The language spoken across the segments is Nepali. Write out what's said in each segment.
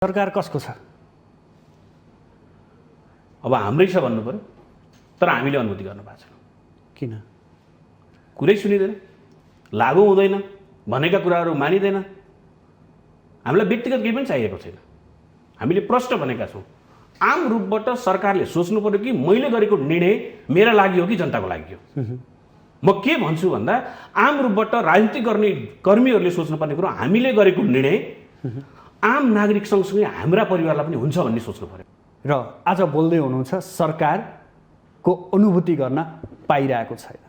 सरकार कसको छ? अब हाम्रै छ भन्नु पर्यो, तर हामीले अनुमति गर्न पाएको छैन। किन? कुरै सुनिँदैन, लागू हुँदैन, भनेका कुराहरू मानिँदैन। हामीलाई व्यक्तिगत केही पनि चाहिएको छैन। हामीले प्रश्न भनेका छौँ, आम रूपबाट सरकारले सोच्नु पर्यो कि मैले गरेको निर्णय मेरा लागि हो कि जनताको लागि हो। म के भन्छु भन्दा आम रूपबाट राजनीति गर्ने कर्मीहरूले सोच्नुपर्ने कुरो हामीले गरेको निर्णय आम नागरिक सँगसँगै हाम्रा परिवारलाई पनि हुन्छ भन्ने सोच्नु पर्यो। र आज बोल्दै हुनुहुन्छ सरकारको अनुभूति गर्न पाइरहेको छैन।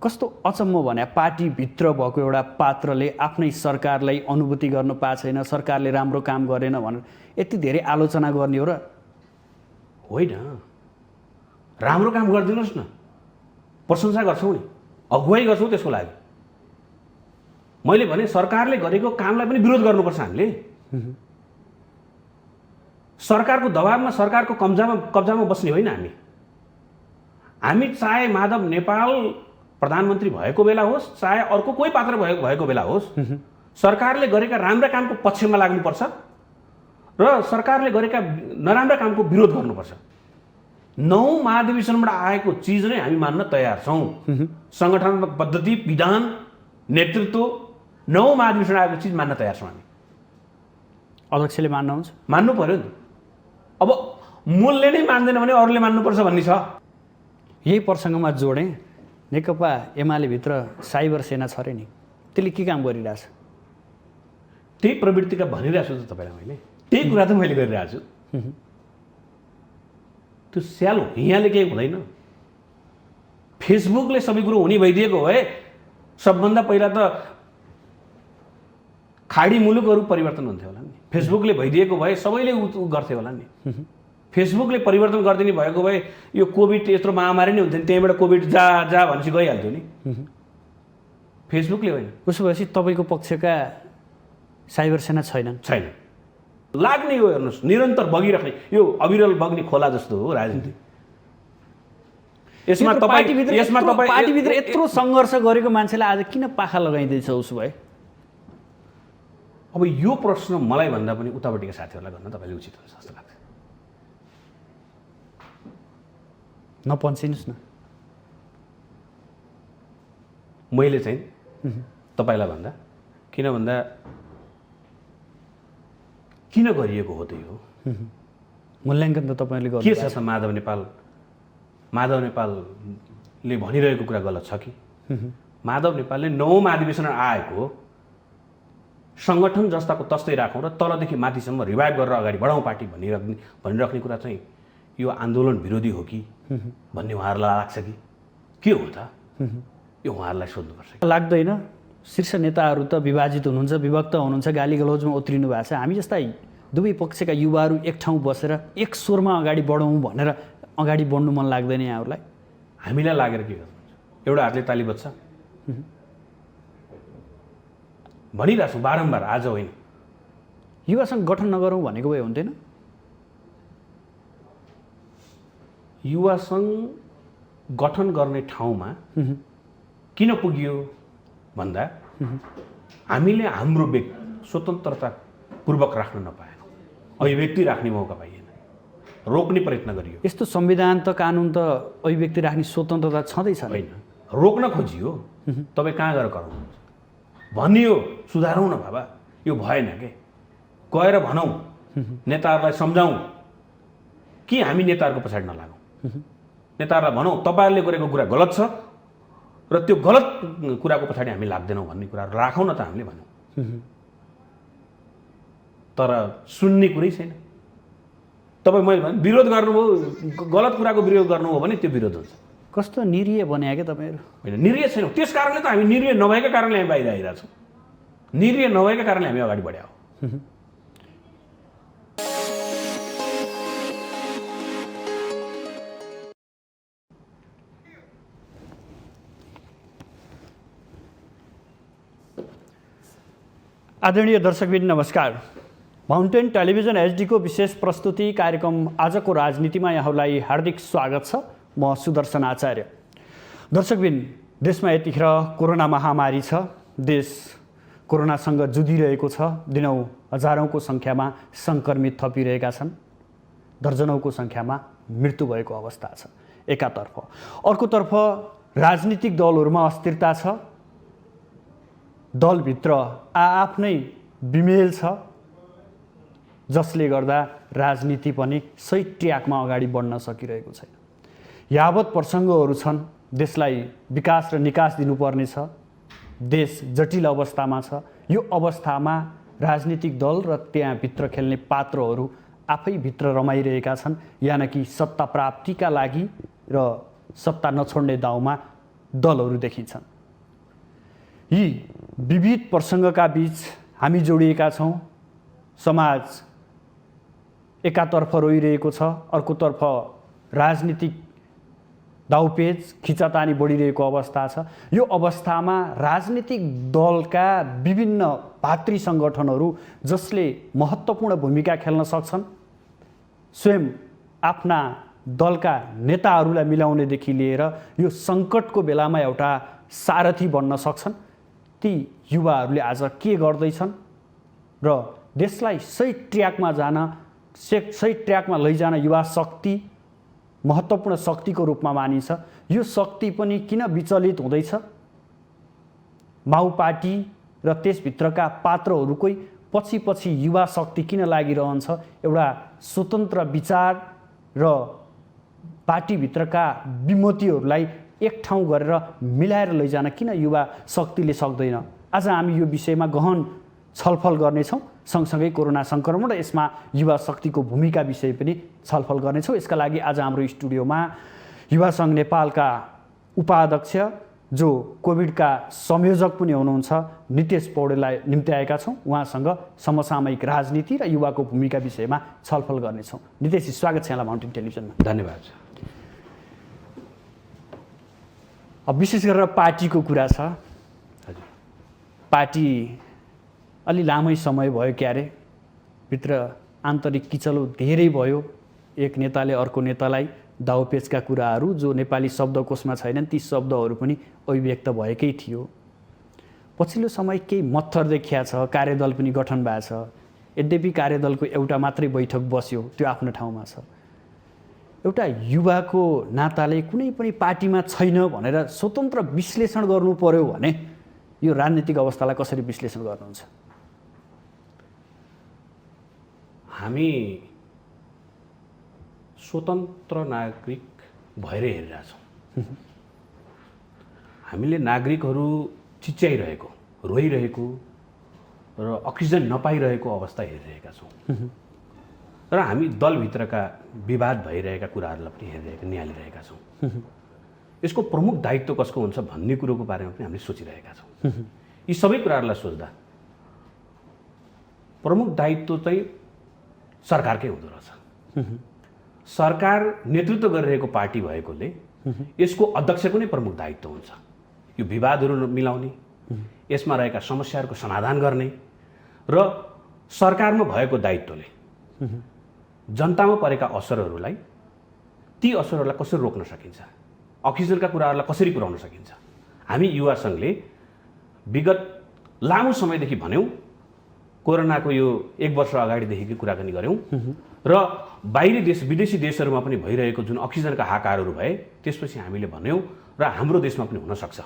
कस्तो अचम्म भने पार्टीभित्र भएको एउटा पात्रले आफ्नै सरकारलाई अनुभूति गर्न पाएको छैन, सरकारले राम्रो काम गरेन भनेर यति धेरै आलोचना गर्ने हो र? होइन, राम्रो काम गरिदिनुहोस् न, प्रशंसा गर्छौँ नि, अगुवाई गर्छौँ त्यसको लागि। मैले भने सरकारले गरेको कामलाई पनि विरोध गर्नुपर्छ हामीले। सरकारको दबावमा, सरकारको कब्जामा बस्ने होइन हामी चाहे माधव नेपाल प्रधानमन्त्री भएको बेला होस्, चाहे अर्को कोही पात्र भएको बेला होस्, सरकारले गरेका राम्रा कामको पक्षमा लाग्नुपर्छ र सरकारले गरेका नराम्रा कामको विरोध गर्नुपर्छ। 9 महाधिवेशनबाट आएको चिज नै हामी मान्न तयार छौँ। सङ्गठनात्मक पद्धति, विधान, नेतृत्व, 9 महाधिवेशन आएको चिज मान्न तयार छौँ हामी। अध्यक्षले मान्नुहुन्छ? मान्नु पर्यो नि। अब मूलले नै मान्दैन भने अरूले मान्नुपर्छ भन्ने छ। यही प्रसङ्गमा जोडेँ, नेकपा एमाले भित्र साइबर सेना छ अरे नि, त्यसले के काम गरिरहेछ? त्यही प्रवृत्तिका भनिरहेको छु त तपाईँलाई मैले, त्यही कुरा त मैले गरिरहेको छु। त्यो स्यालो यहाँले केही हुँदैन। फेसबुकले सबै कुरो हुने भइदिएको भए सबभन्दा पहिला त खाडी मुलुकहरू परिवर्तन हुन्थ्यो होला नि। फेसबुकले भइदिएको भए सबैले गर्थे होला नि। फेसबुकले परिवर्तन गरिदिने भएको भए यो कोभिड यत्रो महामारी नै हुन्थ्यो नि, त्यहीँबाट कोभिड जा जा भनेपछि गइहाल्थ्यो नि। फेसबुकले होइन। उसो भएपछि तपाईँको पक्षका साइबर सेना छैनन्? छैन। लाग्ने हो, हेर्नुहोस्, निरन्तर बगिराख्ने, यो अविरल बग्ने खोला जस्तो हो राजनीति। यसमा पार्टीभित्र यत्रो सङ्घर्ष गरेको मान्छेलाई आज किन पाखा लगाइँदैछ उसो भए? अब यो प्रश्न मलाई भन्दा पनि उतापट्टिका साथीहरूलाई गर्न तपाईँले उचित हुन्छ जस्तो लाग्छ। नपन्सिनुहोस् न। मैले चाहिँ तपाईँलाई भन्दा किन भन्दा किन गरिएको हो त्यही हो। मूल्याङ्कन त तपाईँले गर्नु के छ त माधव नेपालले भनिरहेको कुरा गलत छ कि? माधव नेपालले 9 महाधिवेशन आएको सङ्गठन जस्ताको तस्तै राखौँ र तलदेखि माथिसम्म रिभाइभ गरेर अगाडि बढाउँ पार्टी भनिराख्ने कुरा चाहिँ यो आन्दोलन विरोधी हो कि भन्ने उहाँहरूलाई लाग्छ कि के हो त? यो उहाँहरूलाई सोध्नुपर्छ। लाग्दैन शीर्ष नेताहरू त विभाजित हुनुहुन्छ, विभक्त हुनुहुन्छ, गाली गलौजमा उत्रिनु भएको छ। हामी जस्ता दुवै पक्षका युवाहरू एक ठाउँ बसेर एक स्वरमा अगाडि बढौँ भनेर अगाडि बढ्नु मन लाग्दैन यहाँहरूलाई? हामीलाई लागेर के गर्नुहुन्छ? एउटा हातले ताली बज्छ भनिरहेको छु बारम्बार, आज होइन। युवा सङ्घ गठन नगरौँ भनेको भए हुन्थेन? युवा सङ्घ गठन गर्ने ठाउँमा किन पुगियो भन्दा हामीले हाम्रो स्वतन्त्रतापूर्वक राख्न नपाएनौँ, अभिव्यक्ति राख्ने मौका पाइएन, रोक्ने प्रयत्न गरियो। यस्तो संविधान त कानुन त अभिव्यक्ति राख्ने स्वतन्त्रता छँदैछ होइन, रोक्न खोजियो। तपाईँ कहाँ गएर कराउनुहुन्छ? भनियो सुधारौँ न बाबा, यो भएन के, गएर भनौँ, नेताहरूलाई सम्झाउँ कि हामी नेताहरूको पछाडि नलागौँ। नेताहरूलाई भनौँ तपाईँहरूले गरेको कुरा गलत छ र त्यो गलत कुराको पछाडि हामी लाग्दैनौँ भन्ने कुराहरू राखौँ न त हामीले भनौँ। तर सुन्ने कुरै छैन। तपाईँ मैले भने विरोध गर्नुभयो, गलत कुराको विरोध गर्नुभयो भने त्यो विरोध हुन्छ। कस्तो निरीह बन्या क्या तपाईँहरू? होइन, निरीह छैनौँ, त्यस कारणले त हामी निरीह नभएका कारणले हामी बाहिर आइरहेको छौँ। निरीह नभएका कारणले हामी अगाडि बढ्या हो। आदरणीय दर्शकबिन नमस्कार। माउन्टेन टेलिभिजन एचडीको विशेष प्रस्तुति कार्यक्रम आजको राजनीतिमा यहाँलाई हार्दिक स्वागत छ। म सुदर्शन आचार्य। दर्शकबिन, देशमा यतिखेर कोरोना महामारी छ। देश कोरोनासँग जुधिरहेको छ। दिनौँ हजारौँको सङ्ख्यामा सङ्क्रमित थपिरहेका छन्, दर्जनौँको सङ्ख्यामा मृत्यु भएको अवस्था छ एकातर्फ। अर्कोतर्फ राजनीतिक दलहरूमा अस्थिरता छ, दलभित्र आआफ्नै बिमेल छ, जसले गर्दा राजनीति पनि सही ट्र्याकमा अगाडि बढ्न सकिरहेको छैन। यावत प्रसङ्गहरू छन्, देशलाई विकास र निकास दिनुपर्ने छ, देश जटिल अवस्थामा छ। यो अवस्थामा राजनीतिक दल र त्यहाँभित्र खेल्ने पात्रहरू आफै भित्र रमाइरहेका छन्, यानि सत्ता प्राप्तिका लागि र सत्ता नछोड्ने दाउमा दलहरू देखिन्छन्। यी विविध प्रसङ्गका बीच हामी जोडिएका छौँ। समाज एकातर्फ रोइरहेको छ, अर्कोतर्फ राजनीतिक दाउपेच खिचातानी बढिरहेको अवस्था छ। यो अवस्थामा राजनीतिक दलका विभिन्न भातृ सङ्गठनहरू जसले महत्त्वपूर्ण भूमिका खेल्न सक्छन्, स्वयं आफ्ना दलका नेताहरूलाई मिलाउनेदेखि लिएर यो सङ्कटको बेलामा एउटा सारथी बन्न सक्छन्, ती युवाहरूले आज के गर्दैछन् र देशलाई सही ट्र्याकमा जान, सही ट्र्याकमा लैजान युवा शक्ति महत्त्वपूर्ण शक्तिको रूपमा मानिन्छ। यो शक्ति पनि किन विचलित हुँदैछ? माओ पार्टी र त्यसभित्रका पात्रहरूकै पछि पछि युवा शक्ति किन लागिरहन्छ? एउटा स्वतन्त्र विचार र पार्टीभित्रका विमतिहरूलाई एक ठाउँ गरेर मिलाएर लैजान किन युवा शक्तिले सक्दैन? आज हामी यो विषयमा गहन छलफल गर्नेछौँ। सँगसँगै कोरोना सङ्क्रमण र यसमा युवा शक्तिको भूमिका विषय पनि छलफल गर्नेछौँ। यसका लागि आज हाम्रो स्टुडियोमा युवा सङ्घ नेपालका उपाध्यक्ष जो कोभिडका संयोजक पनि हुनुहुन्छ नितेश पौडेललाई निम्ति आएका छौँ। उहाँसँग समसामयिक राजनीति र युवाको भूमिका विषयमा छलफल गर्नेछौँ। नितेश, स्वागत छ यहाँलाई माउन्टेन टेलिभिजनमा। धन्यवाद। अब विशेष गरेर पार्टीको कुरा छ। पार्टी अलि लामै समय भयो क्यारे, भित्र आन्तरिक किचलो धेरै भयो। एक नेताले अर्को नेतालाई दाउपेचका कुराहरू जो नेपाली शब्दकोशमा छैनन् ती शब्दहरू पनि अभिव्यक्त भएकै थियो। पछिल्लो समय केही मत्थर देखिया छ, कार्यदल पनि गठन भएको छ। यद्यपि कार्यदलको एउटा मात्रै बैठक बस्यो, त्यो आफ्नो ठाउँमा छ। एउटा युवाको नाताले कुनै पनि पार्टीमा छैन भनेर स्वतन्त्र विश्लेषण गर्नु पर्यो भने यो राजनीतिक अवस्थालाई कसरी विश्लेषण गर्नुहुन्छ? हामी स्वतन्त्र नागरिक भएर हेरिरहेछौँ। हामीले नागरिकहरू चिच्याइरहेको, रोइरहेको र अक्सिजन नपाइरहेको अवस्था हेरिरहेका छौँ र हामी दलभित्रका विवाद भइरहेका कुराहरूलाई पनि हेरिरहेका, निहालिरहेका छौँ। यसको प्रमुख दायित्व कसको हुन्छ भन्ने कुरोको बारेमा पनि हामीले सोचिरहेका छौँ। यी सबै कुराहरूलाई सोच्दा प्रमुख दायित्व चाहिँ सरकारकै हुँदो रहेछ। सरकार नेतृत्व गरिरहेको पार्टी भएकोले यसको अध्यक्षको नै प्रमुख दायित्व हुन्छ यो विवादहरू मिलाउने, यसमा रहेका समस्याहरूको समाधान गर्ने र सरकारमा भएको दायित्वले जनतामा परेका असरहरूलाई, ती असरहरूलाई कसरी रोक्न सकिन्छ, अक्सिजनका कुराहरूलाई कसरी पुर्याउन सकिन्छ। हामी युवा सङ्घले विगत लामो समयदेखि भन्यौँ, कोरोनाको यो 1 वर्ष अगाडिदेखिको कुराकानी गऱ्यौँ र बाहिरी देश विदेशी देशहरूमा पनि भइरहेको जुन अक्सिजनका हाहाकारहरू भए त्यसपछि हामीले भन्यौँ र हाम्रो देशमा पनि हुनसक्छ।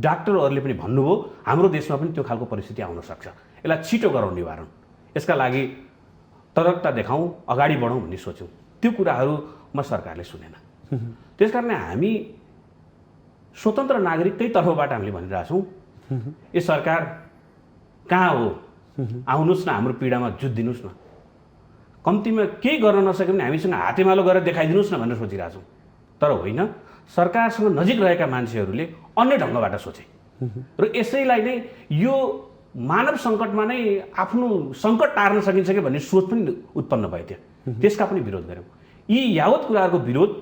डाक्टरहरूले पनि भन्नुभयो हाम्रो देशमा पनि त्यो खालको परिस्थिति आउन सक्छ। यसलाई छिटो गरौँ निवारण, यसका लागि तर्कता देखाउँ, अगाडि बढौँ भन्ने सोच्यौँ। त्यो कुराहरूमा सरकारले सुनेन। त्यसकारण हामी स्वतन्त्र नागरिककै तर्फबाट हामीले भनिरहेछौँ, यो सरकार कहाँ हो, आउनुहोस् न, हाम्रो पीडामा जुझिदिनुहोस् न। कम्तीमा केही गर्न नसक्यो भने हामीसँग हातेमालो गरेर देखाइदिनुहोस् न भनेर सोचिरहेछौँ। तर होइन, सरकारसँग नजिक रहेका मान्छेहरूले अन्य ढङ्गबाट सोचे र यसैलाई नै यो मानव सङ्कटमा नै आफ्नो सङ्कट टार्न सकिन्छ कि भन्ने सोच पनि उत्पन्न भयो थियो। त्यसका पनि विरोध गऱ्यौँ। यी यावत कुराहरूको विरोध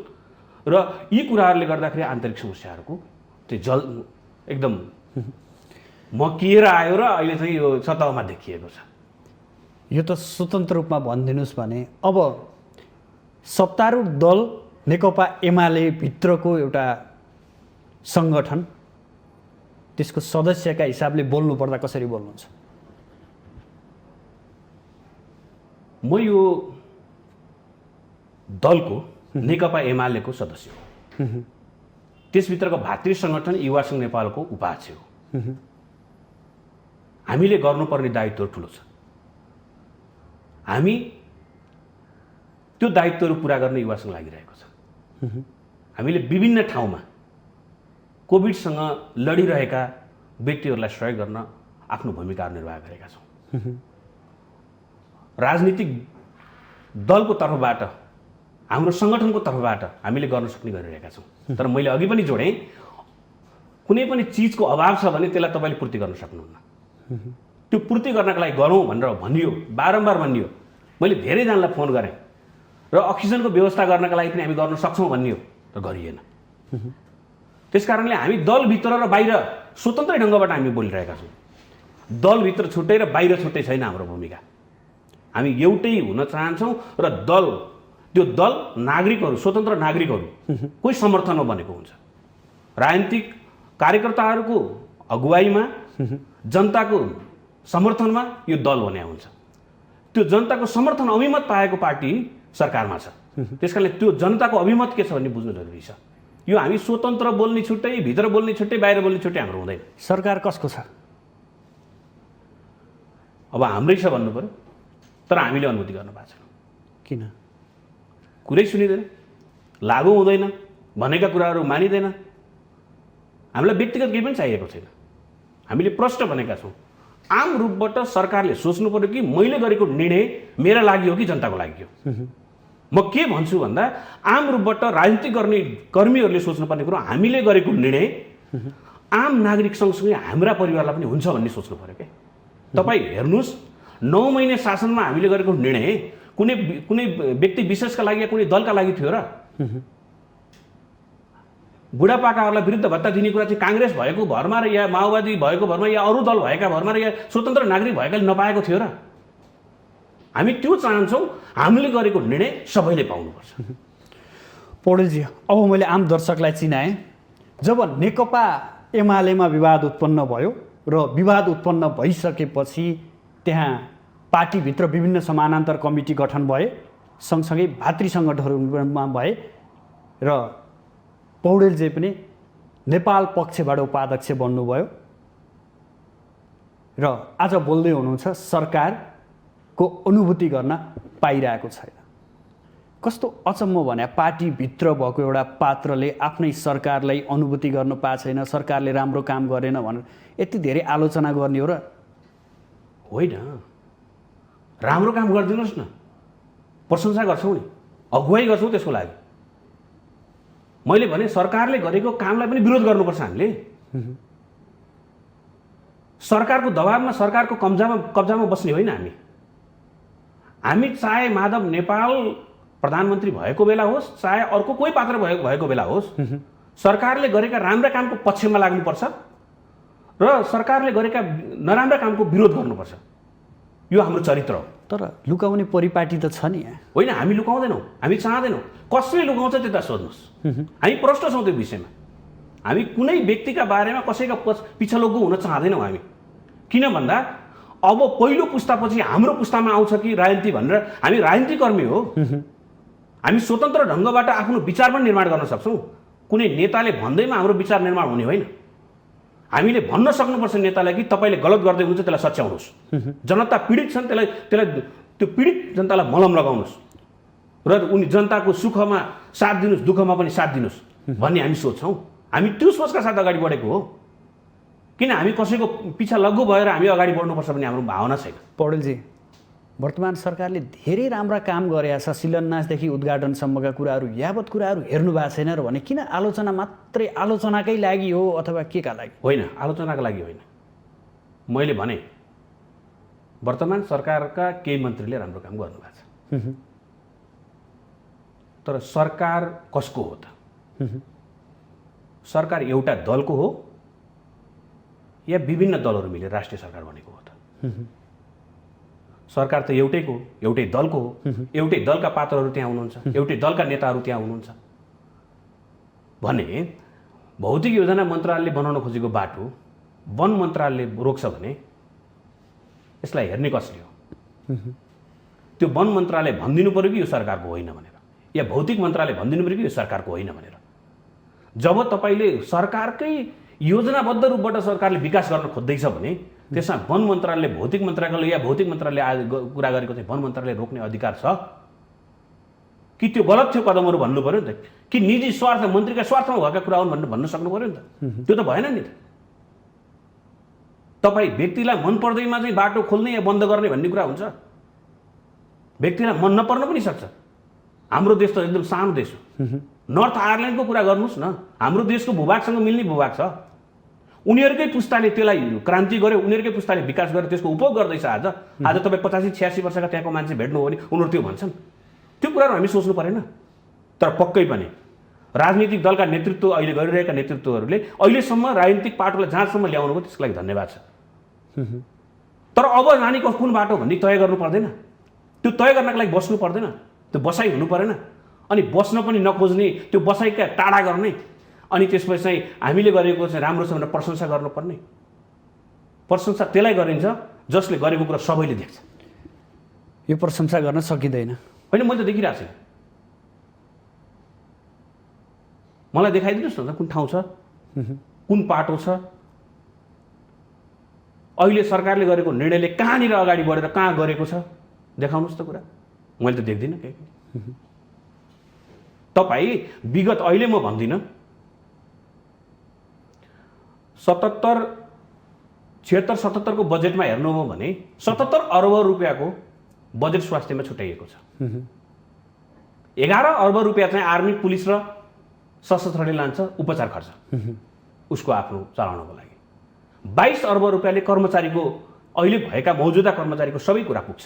र यी कुराहरूले गर्दाखेरि आन्तरिक समस्याहरूको त्यो एकदम मकिएर आयो र अहिले चाहिँ यो सतहमा देखिएको छ। यो त स्वतन्त्र रूपमा भनिदिनुहोस् भने अब सत्तारूढ दल नेकपा एमाले भित्रको एउटा सङ्गठन, त्यसको सदस्यका हिसाबले बोल्नुपर्दा कसरी बोल्नुहुन्छ? म यो दलको नेकपा एमालेको सदस्य हो। त्यसभित्रको भातृ सङ्गठन युवा सङ्घ नेपालको उपाध्यक्ष हो। हामीले गर्नुपर्ने दायित्व ठुलो छ। हामी त्यो दायित्वहरू पुरा गर्न युवा सङ्घ लागिरहेको छ। हामीले विभिन्न ठाउँमा कोभिडसँग लडिरहेका व्यक्तिहरूलाई सहयोग गर्न आफ्नो भूमिकाहरू निर्वाह गरेका छौँ। राजनीतिक दलको तर्फबाट, हाम्रो सङ्गठनको तर्फबाट हामीले गर्न सक्ने गरिरहेका छौँ। तर मैले अघि पनि जोडेँ, कुनै पनि चिजको अभाव छ भने त्यसलाई तपाईँले पूर्ति गर्न सक्नुहुन्न। त्यो पूर्ति गर्नका लागि गरौँ भनेर भनियो, बारम्बार भनियो। मैले धेरैजनालाई फोन गरेँ र अक्सिजनको व्यवस्था गर्नका लागि पनि हामी गर्न सक्छौँ भनियो, तर गरिएन। त्यस कारणले हामी दलभित्र र बाहिर स्वतन्त्र ढङ्गबाट हामी बोलिरहेका छौँ। दलभित्र छुट्टै र बाहिर छुट्टै छैन हाम्रो भूमिका। हामी एउटै हुन चाहन्छौँ र त्यो दल नागरिकहरू, स्वतन्त्र नागरिकहरू कोही समर्थनमा बनेको हुन्छ। राजनीतिक कार्यकर्ताहरूको अगुवाईमा, जनताको समर्थनमा यो दल बन्या हुन्छ। त्यो जनताको समर्थन, अभिमत पाएको पार्टी सरकारमा छ। त्यसकारणले त्यो जनताको अभिमत के छ भन्ने बुझ्नु जरुरी छ। यो हामी स्वतन्त्र बोल्ने छुट्टै, भित्र बोल्ने छुट्टै, बाहिर बोल्ने छुट्टै हाम्रो हुँदैन। सरकार कसको छ? अब हाम्रै छ भन्नु पर्यो, तर हामीले अनुमति गर्न पाएको छैन। किन? कुरै सुनिँदैन, लागू हुँदैन, भनेका कुराहरू मानिँदैन। हामीलाई व्यक्तिगत केही पनि चाहिएको छैन। हामीले प्रष्ट भनेका छौँ, आम रूपबाट सरकारले सोच्नु पर्यो कि मैले गरेको निर्णय मेरा लागि हो कि जनताको लागि हो। म के भन्छु भन्दा, आम रूपबाट राजनीति गर्ने कर्मीहरूले सोच्नुपर्ने कुरो, हामीले गरेको निर्णय आम नागरिक सँगसँगै हाम्रा परिवारलाई पनि हुन्छ भन्ने सोच्नु पर्यो क्या। तपाईँ हेर्नुहोस्, 9 महिने शासनमा हामीले गरेको निर्णय कुनै व्यक्ति विशेषका लागि या कुनै दलका लागि थियो र? बुढापाकाहरूलाई वृद्ध भत्ता दिने कुरा चाहिँ काङ्ग्रेस भएको भरमा र या माओवादी भएको भरमा या अरू दल भएका भरमा र या स्वतन्त्र नागरिक भएकाले नपाएको थियो र? हामी त्यो चाहन्छौँ, हामीले गरेको निर्णय सबैले पाउनुपर्छ। पौडेलजी, अब मैले आम दर्शकलाई चिनाएँ। जब नेकपा एमालेमा विवाद उत्पन्न भयो र विवाद उत्पन्न भइसकेपछि त्यहाँ पार्टीभित्र विभिन्न समानान्तर कमिटी गठन भए, सँगसँगै भातृ सङ्गठनहरूमा भए र पौडेलजी पनि नेपाल पक्षबाट उपाध्यक्ष बन्नुभयो र आज बोल्दै हुनुहुन्छ सरकारको अनुभूति गर्न पाइरहेको छैन। कस्तो अचम्म भने पार्टीभित्र भएको एउटा पात्रले आफ्नै सरकारलाई अनुभूति गर्न पाएको छैन, सरकारले राम्रो काम गरेन भनेर यति धेरै आलोचना गर्ने हो र? होइन, राम्रो काम गरिदिनुहोस् न, प्रशंसा गर्छौँ नि, अगुवाई गर्छौँ त्यसको लागि। मैले भने सरकारले गरेको कामलाई पनि विरोध गर्नुपर्छ हामीले। सरकारको दबावमा, सरकारको कब्जामा बस्ने होइन हामी। हामी चाहे माधव नेपाल प्रधानमन्त्री भएको बेला होस्, चाहे अर्को कोही पात्र भएको बेला होस्, सरकारले गरेका राम्रा कामको पक्षमा लाग्नुपर्छ र सरकारले गरेका नराम्रा कामको विरोध गर्नुपर्छ। यो हाम्रो चरित्र हो। तर लुकाउने परिपाटी त छ नि यहाँ। होइन, हामी लुकाउँदैनौँ, हामी चाहँदैनौँ। कसले लुकाउँछ त्यता सोध्नुहोस्। हामी प्रष्ट छौँ त्यो विषयमा। हामी कुनै व्यक्तिका बारेमा कसैका पिछलोगो हुन चाहँदैनौँ हामी। किन भन्दा अब पहिलो पुस्तापछि हाम्रो पुस्तामा आउँछ कि राजनीति भनेर। हामी राजनीतिकर्मी हो। हामी स्वतन्त्र ढङ्गबाट आफ्नो विचार पनि निर्माण गर्न सक्छौँ। कुनै नेताले भन्दैमा हाम्रो विचार निर्माण हुने होइन। हामीले भन्न सक्नुपर्छ नेतालाई कि तपाईँले गलत गर्दै हुनुहुन्छ, त्यसलाई सच्याउनुहोस्। जनता पीडित छन्, त्यसलाई त्यो पीडित जनतालाई मलम लगाउनुहोस् र उनी जनताको सुखमा साथ दिनुहोस्, दुःखमा पनि साथ दिनुहोस् भन्ने हामी सोच्छौँ। हामी त्यो सोचका साथ अगाडि बढेको हो। किन हामी कसैको पिछा लग्गु भएर हामी अगाडि बढ्नुपर्छ भन्ने हाम्रो भावना छैन। पौडेलजी, वर्तमान सरकारले धेरै राम्रा काम गरेका छ, शिलान्यासदेखि उद्घाटनसम्मका कुराहरू, यावत कुराहरू हेर्नु भएको छैन र भने किन आलोचना मात्रै आलोचनाकै लागि हो अथवा के का लागि? होइन, आलोचनाका लागि होइन। मैले भने वर्तमान सरकारका केही मन्त्रीले राम्रो काम गर्नुभएको छ, तर सरकार कसको हो त? सरकार एउटा दलको हो या विभिन्न दलहरू मिलेर राष्ट्रिय सरकार बनेको हो त? सरकार त एउटैको, एउटै दलको हो। एउटै दलका पात्रहरू त्यहाँ हुनुहुन्छ, एउटै दलका नेताहरू त्यहाँ हुनुहुन्छ भने भौतिक योजना मन्त्रालयले बनाउन खोजेको बाटो वन मन्त्रालयले रोक्छ भने यसलाई हेर्ने कसले हो? त्यो वन मन्त्रालय भनिदिनु पर्यो कि यो सरकारको होइन भनेर, या भौतिक मन्त्रालय भनिदिनु पर्यो कि यो सरकारको होइन भनेर। जब तपाईँले सरकारकै योजनाबद्ध रूपबाट सरकारले विकास गर्न खोज्दैछ भने त्यसमा वन मन्त्रालयले भौतिक मन्त्रालय या भौतिक मन्त्रालयले आज कुरा गरेको चाहिँ वन मन्त्रालयले रोक्ने अधिकार छ कि त्यो गलत थियो कदमहरू भन्नु पर्यो नि त, कि निजी स्वार्थ मन्त्रीका स्वार्थमा भएका कुरा हुन् भनेर भन्न सक्नु पर्यो नि त। त्यो त भएन नि त। तपाईँ व्यक्तिलाई मन पर्दैमा चाहिँ बाटो खोल्ने या बन्द गर्ने भन्ने कुरा हुन्छ। व्यक्तिलाई मन नपर्न पनि सक्छ। हाम्रो देश त एकदम सानो देश हो। नर्थ आयरल्यान्डको कुरा गर्नुहोस् न, हाम्रो देशको भूभागसँग मिल्ने भूभाग छ। उनीहरूकै पुस्ताले त्यसलाई क्रान्ति गर्यो, उनीहरूकै पुस्ताले विकास गर्यो, त्यसको उपभोग गर्दैछ। आज तपाईँ 85-86 वर्षका त्यहाँको मान्छे भेट्नु हो भने उनीहरू त्यो भन्छन्। त्यो कुराहरू हामी सोच्नु परेन। तर पक्कै पनि राजनीतिक दलका नेतृत्व, अहिले गरिरहेका नेतृत्वहरूले अहिलेसम्म राजनीतिक पार्टीलाई जहाँसम्म ल्याउनु भयो त्यसको लागि धन्यवाद छ। तर अब जानेको कुन बाटो भन्ने तय गर्नु पर्दैन? त्यो तय गर्नको लागि बस्नु पर्दैन? त्यो बसाइ हुनु परेन? अनि बस्न पनि नखोज्ने, त्यो बसाइका टाढा गर्ने, अनि त्यसपछि चाहिँ हामीले गरेको चाहिँ राम्रो छ भनेर प्रशंसा गर्नुपर्ने। प्रशंसा त्यसलाई गरिन्छ जसले गरेको कुरा सबैले देख्छ। यो प्रशंसा गर्न सकिँदैन। होइन, मैले त देखिरहेको छु। मलाई देखाइदिनुहोस् न कुन ठाउँ छ, कुन पाटो छ, अहिले सरकारले गरेको निर्णयले कहाँनिर अगाडि बढेर कहाँ गरेको छ, देखाउनुहोस् त कुरा। मैले त देख्दिनँ केही। तपाईँ विगत, अहिले म भन्दिनँ, 76-77 को बजेटमा हेर्नुभयो भने 77 अर्ब रुपियाँको बजेट स्वास्थ्यमा छुट्याइएको छ। 11 अर्ब रुपियाँ चाहिँ आर्मी, पुलिस र सशस्त्रले लान्छ उपचार खर्च उसको आफ्नो चलाउनको लागि। 22 अर्ब रुपियाँले कर्मचारीको, अहिले भएका मौजुदा कर्मचारीको सबै कुरा पुग्छ।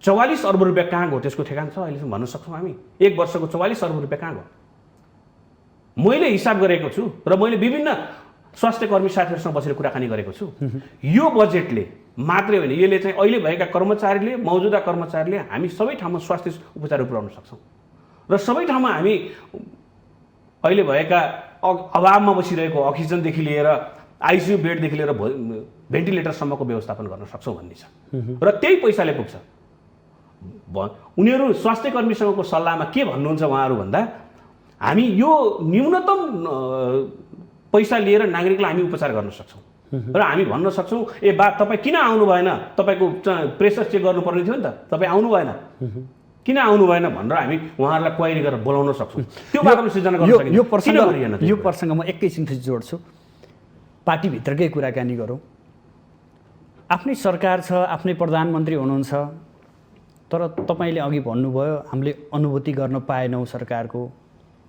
44 अर्ब रुपियाँ कहाँ गयो त्यसको ठेगान छ अहिलेसम्म भन्न सक्छौँ हामी? एक वर्षको 44 अर्ब रुपियाँ कहाँ गयो? मैले हिसाब गरेको छु र मैले विभिन्न स्वास्थ्य कर्मी साथीहरूसँग बसेर कुराकानी गरेको छु। यो बजेटले मात्रै होइन, यसले चाहिँ अहिले भएका कर्मचारीले, मौजुदा कर्मचारीले हामी सबै ठाउँमा स्वास्थ्य उपचारहरू पुर्याउन सक्छौँ र सबै ठाउँमा हामी अहिले भएका अभावमा बसिरहेको अक्सिजनदेखि लिएर आइसियु बेडदेखि लिएर भेन्टिलेटरसम्मको व्यवस्थापन गर्न सक्छौँ भन्ने छ र त्यही पैसाले पुग्छ। उनीहरू स्वास्थ्य कर्मीसँगको सल्लाहमा के भन्नुहुन्छ उहाँहरू भन्दा, हामी यो न्यूनतम पैसा लिएर नागरिकलाई हामी उपचार गर्न सक्छौँ र हामी भन्न सक्छौँ, ए बा तपाईँ किन आउनु भएन, तपाईँको प्रेसर चेक गर्नुपर्ने थियो नि त, तपाईँ आउनु भएन, किन आउनु भएन भनेर हामी उहाँहरूलाई क्वाइरी गरेर बोलाउन सक्छौँ। त्यो बाटोमा सृजना गर्न सकिन्छ। यो प्रसङ्ग म एकैछिन फेरि जोड्छु। पार्टीभित्रकै कुराकानी गरौँ। आफ्नै सरकार छ, आफ्नै प्रधानमन्त्री हुनुहुन्छ, तर तपाईँले अघि भन्नुभयो हामीले अनुभूति गर्न पाएनौँ सरकारको।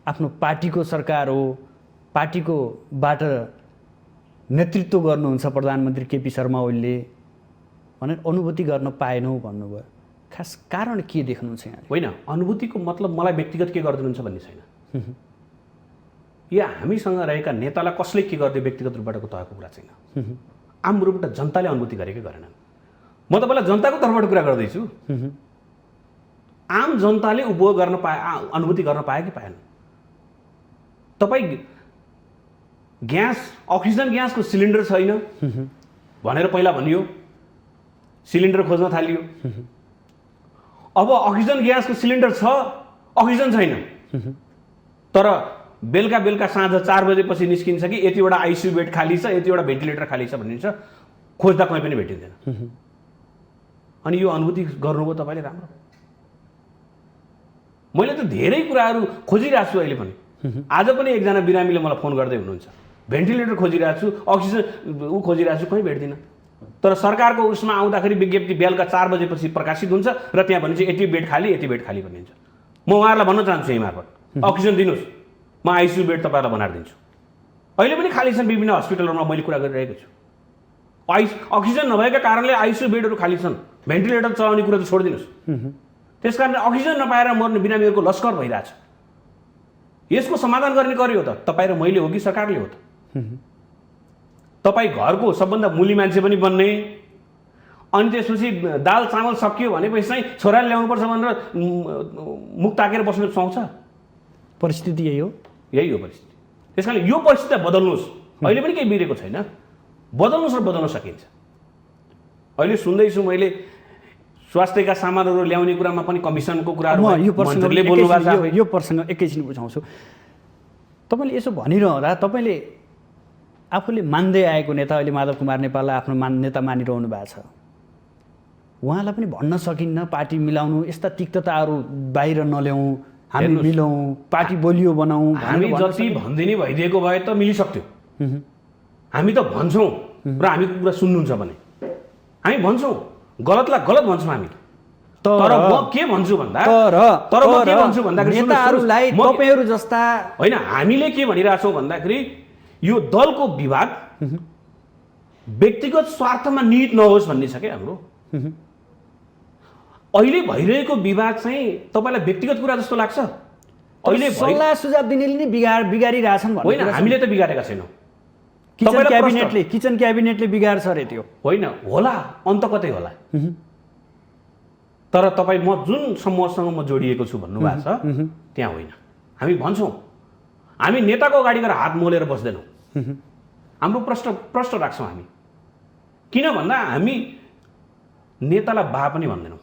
आफ्नो पार्टीको सरकार हो, पार्टीकोबाट नेतृत्व गर्नुहुन्छ प्रधानमन्त्री केपी शर्मा ओलीले भनेर अनुभूति गर्न पाएनौँ भन्नुभयो। खास कारण के देख्नुहुन्छ यहाँ? होइन, अनुभूतिको मतलब मलाई व्यक्तिगत के गरिदिनुहुन्छ भन्ने छैन, या हामीसँग रहेका नेतालाई कसले के गरिदियो व्यक्तिगत रूपबाटको तहको कुरा छैन। आम रूपबाट जनताले अनुभूति गरेकै गरेनन्। म तपाईँलाई जनताको तर्फबाट कुरा गर्दैछु। आम जनताले उपभोग गर्न पाए, अनुभूति गर्न पाए कि पाएन? तपाईँ ग्यास, अक्सिजन ग्यासको सिलिन्डर छैन भनेर पहिला भनियो, सिलिन्डर खोज्न थालियो। अब अक्सिजन ग्यासको सिलिन्डर छ, अक्सिजन छैन, तर बेलुका साँझ 4 बजेपछि निस्किन्छ कि यतिवटा आइसियु बेड खाली छ, यतिवटा भेन्टिलेटर खाली छ भनिन्छ, खोज्दा कहीँ पनि भेटिँदैन। अनि यो अनुभूति गर्नुभयो तपाईँले राम्रो? मैले त धेरै कुराहरू खोजिरहेको छु अहिले पनि। आज पनि एकजना बिरामीले मलाई फोन गर्दै हुनुहुन्छ, भेन्टिलेटर खोजिरहेको छु, अक्सिजन खोजिरहेको छु, कहीँ भेट्दिनँ। तर सरकारको उसमा आउँदाखेरि विज्ञप्ति बेलुका 4 बजेपछि प्रकाशित हुन्छ र त्यहाँ भनिन्छ यति बेड खाली भनिन्छ। म उहाँहरूलाई भन्न चाहन्छु यही मार्फत, अक्सिजन दिनुहोस्, म आइसियु बेड तपाईँहरूलाई बनाएर दिन्छु। अहिले पनि खाली छन् विभिन्न हस्पिटलहरूमा, मैले कुरा गरिरहेको छु। अक्सिजन नभएका कारणले आइसियु बेडहरू खाली छन्, भेन्टिलेटर चलाउने कुरा त छोडिदिनुहोस्। त्यस कारण अक्सिजन नपाएर मर्ने बिरामीहरूको लस्कर भइरहेछ। यसको समाधान गर्ने गऱ्यो त तपाईँ र मैले हो कि सरकारले हो त? तपाईँ घरको सबभन्दा मूली मान्छे पनि बन्ने, अनि त्यसपछि दाल चामल सकियो भनेपछि चाहिँ छोराले ल्याउनुपर्छ भनेर मुख ताकेर बस्नु सुहाउँछ? परिस्थिति यही हो परिस्थिति। त्यस कारण यो परिस्थिति बदल्नुहोस्। अहिले पनि केही बिग्रेको छैन। बदल्नुहोस् र बदल्न सकिन्छ। अहिले सुन्दैछु मैले स्वास्थ्यका सामानहरू ल्याउने कुरामा पनि कमिसनको कुराहरू मन्त्रीले बोल्नु भएको छ। यो प्रसङ्ग एकैछिन बुझाउँछु। तपाईँले यसो भनिरहँदा तपाईँले आफूले मान्दै आएको नेता अहिले माधव कुमार नेपाललाई आफ्नो नेता मानिरहनु भएको छ, उहाँलाई पनि भन्न सकिन्न पार्टी मिलाउनु, यस्ता तिक्तताहरू बाहिर नल्याउँ, हामी मिलाउँ, पार्टी बलियो बनाउँ। हामी जति भनिदिने भइदिएको भए त मिलिसक्थ्यो। हामी त भन्छौँ र हामीको कुरा सुन्नुहुन्छ भने हामी भन्छौँ, गलतलाई गलत भन्छौँ हामी। तर म के भन्छु भन्दा म के भन्छु भन्दाखेरि नेताहरूलाई तपाईहरू जस्ता होइन, हामीले के भनिरहेछौँ भन्दाखेरि यो दलको विवाद व्यक्तिगत स्वार्थमा निहित नहोस् भन्ने छ क्या हाम्रो। अहिले भइरहेको विवाद चाहिँ तपाईँलाई व्यक्तिगत कुरा जस्तो लाग्छ? अहिले सल्लाह सुझाव दिनेले नि बिगारिरहेछन् होइन, हामीले त बिगारेका छैनौँ। किचन क्याबिनेटले बिगार्छ अरे त्यो होइन, होला अन्त कतै होला। तर तपाईँ म जुन समूहसँग म जोडिएको छु भन्नुभएको छ त्यहाँ होइन। हामी भन्छौँ, हामी नेताको अगाडि गएर हात मोलेर बस्दैनौँ, हाम्रो प्रश्न राख्छौँ हामी। किन भन्दा हामी नेतालाई बा पनि भन्दैनौँ।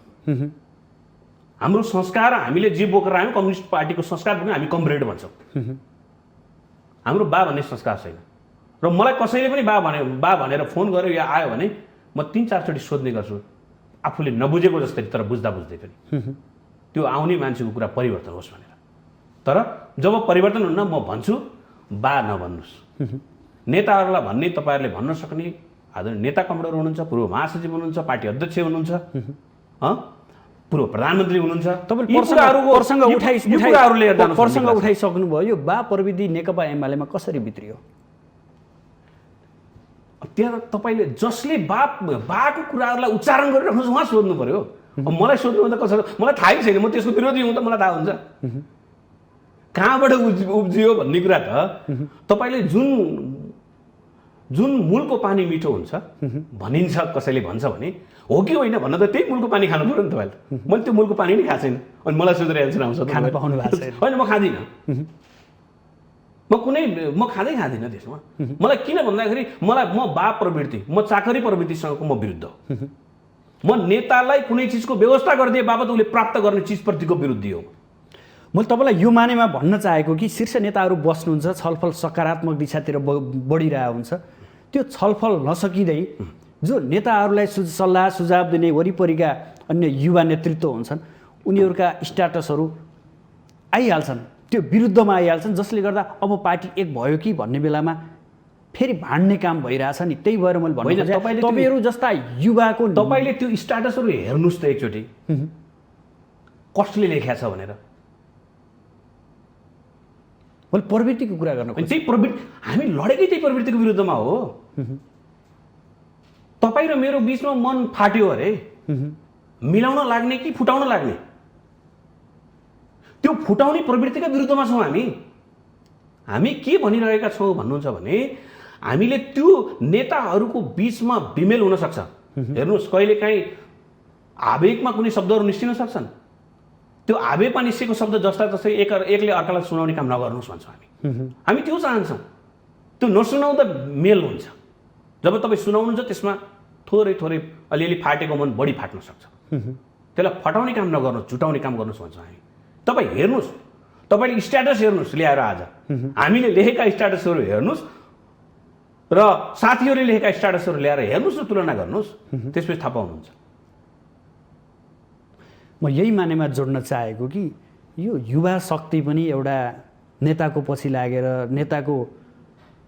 हाम्रो संस्कार हामीले जे बोकेर आयौँ, कम्युनिस्ट पार्टीको संस्कार पनि हामी कमरेड भन्छौँ। हाम्रो बा भन्ने संस्कार छैन। र मलाई कसैले पनि बा भनेर फोन गर्यो या आयो भने म 3-4 चोटि सोध्ने गर्छु, आफूले नबुझेको जस्तै तर बुझ्दा बुझ्दै पनि त्यो आउने मान्छेको कुरा परिवर्तन होस् भनेर। तर जब परिवर्तन हुन्न म भन्छु बा नभन्नुहोस्। नेताहरूलाई भन्ने तपाईँहरूले भन्न सक्ने आदरणीय नेता कमरेडर हुनुहुन्छ, पूर्व महासचिव हुनुहुन्छ, पार्टी अध्यक्ष हुनुहुन्छ, पूर्व प्रधानमन्त्री हुनुहुन्छ। प्रसङ्ग उठाइसक्नुभयो। यो बा प्रविधि नेकपा एमालेमा कसरी भित्रियो? त्यहाँ तपाईँले जसले बाको कुराहरूलाई उच्चारण गरिराख्नुहोस् उहाँ सोध्नु पर्यो। मलाई सोध्नुभन्दा कसरी, मलाई थाहै छैन, म त्यसको विरोधी हुँ त मलाई थाहा हुन्छ कहाँबाट उब्जियो भन्ने कुरा त। तपाईँले जुन मूलको पानी मिठो हुन्छ भनिन्छ, कसैले भन्छ भने हो कि होइन भन्न त त्यही मूलको पानी खानु पऱ्यो नि तपाईँले। मैले त्यो मूलको पानी नै खाएको छैन अनि मलाई सोधेर एन्सर आउँछ खानु पाउनु भएको छैन। होइन, म खाँदिनँ, म खाँदिनँ त्यसमा। मलाई किन भन्दाखेरि म बा प्रवृत्ति, म चाकरी प्रवृत्तिसँगको म विरुद्ध हो। म नेतालाई कुनै चिजको व्यवस्था गरिदिए बाबत उसले प्राप्त गर्ने चिजप्रतिको विरुद्धी हो। मैले तपाईँलाई यो मानेमा भन्न चाहेको कि शीर्ष नेताहरू बस्नुहुन्छ, छलफल सकारात्मक दिशातिर बढिरहेको हुन्छ, त्यो छलफल नसकिँदै जो नेताहरूलाई सल्लाह सुझाव दिने वरिपरिका अन्य युवा नेतृत्व हुन्छन् उनीहरूका स्ट्याटसहरू आइहाल्छन्, त्यो विरुद्धमा आइहाल्छन्, जसले गर्दा अब पार्टी एक भयो कि भन्ने बेलामा फेरि भाँड्ने काम भइरहेछ नि। त्यही भएर मैले भन्नु तपाईँहरू जस्ता युवाको तपाईँले त्यो स्ट्याटसहरू हेर्नुहोस् त एकचोटि, कसले लेखेको छ भनेर। मैले प्रवृत्तिको कुरा गर्नु, त्यही प्रवृत्ति हामी लडेकै त्यही प्रवृत्तिको विरुद्धमा हो। तपाईँ र मेरो बिचमा मन फाट्यो अरे मिलाउन लाग्ने कि फुटाउन लाग्ने, त्यो फुटाउने प्रवृत्तिका विरुद्धमा छौँ हामी। हामी के भनिरहेका छौँ भन्नुहुन्छ भने हामीले त्यो नेताहरूको बिचमा बिमेल हुन सक्छ। हेर्नुहोस्, कहिलेकाहीँ आवेगमा कुनै शब्दहरू निस्किन सक्छन्, त्यो आवेगमा निस्केको शब्द जस्ता जस्तै एकले अर्कालाई सुनाउने काम नगर्नुहोस् भन्छौँ हामी त्यो चाहन्छौँ। त्यो नसुनाउँदा मेल हुन्छ। जब तपाईँ सुनाउनुहुन्छ त्यसमा थोरै अलिअलि फाटेको मन बढी फाट्न सक्छ, त्यसलाई फटाउने काम नगर्नुहोस्, झुटाउने काम गर्नुहोस् भन्छौँ हामी। तपाईँ हेर्नुहोस्, तपाईँले स्ट्याटस हेर्नुहोस् ल्याएर आज हामीले लेखेका स्ट्याटसहरू हेर्नुहोस् र साथीहरूले लेखेका स्ट्याटसहरू ल्याएर हेर्नुहोस् र तुलना गर्नुहोस्, त्यसपछि थाहा पाउनुहुन्छ। म यही मानेमा जोड्न चाहेको कि यो युवा शक्ति पनि एउटा नेताको पछि लागेर नेताको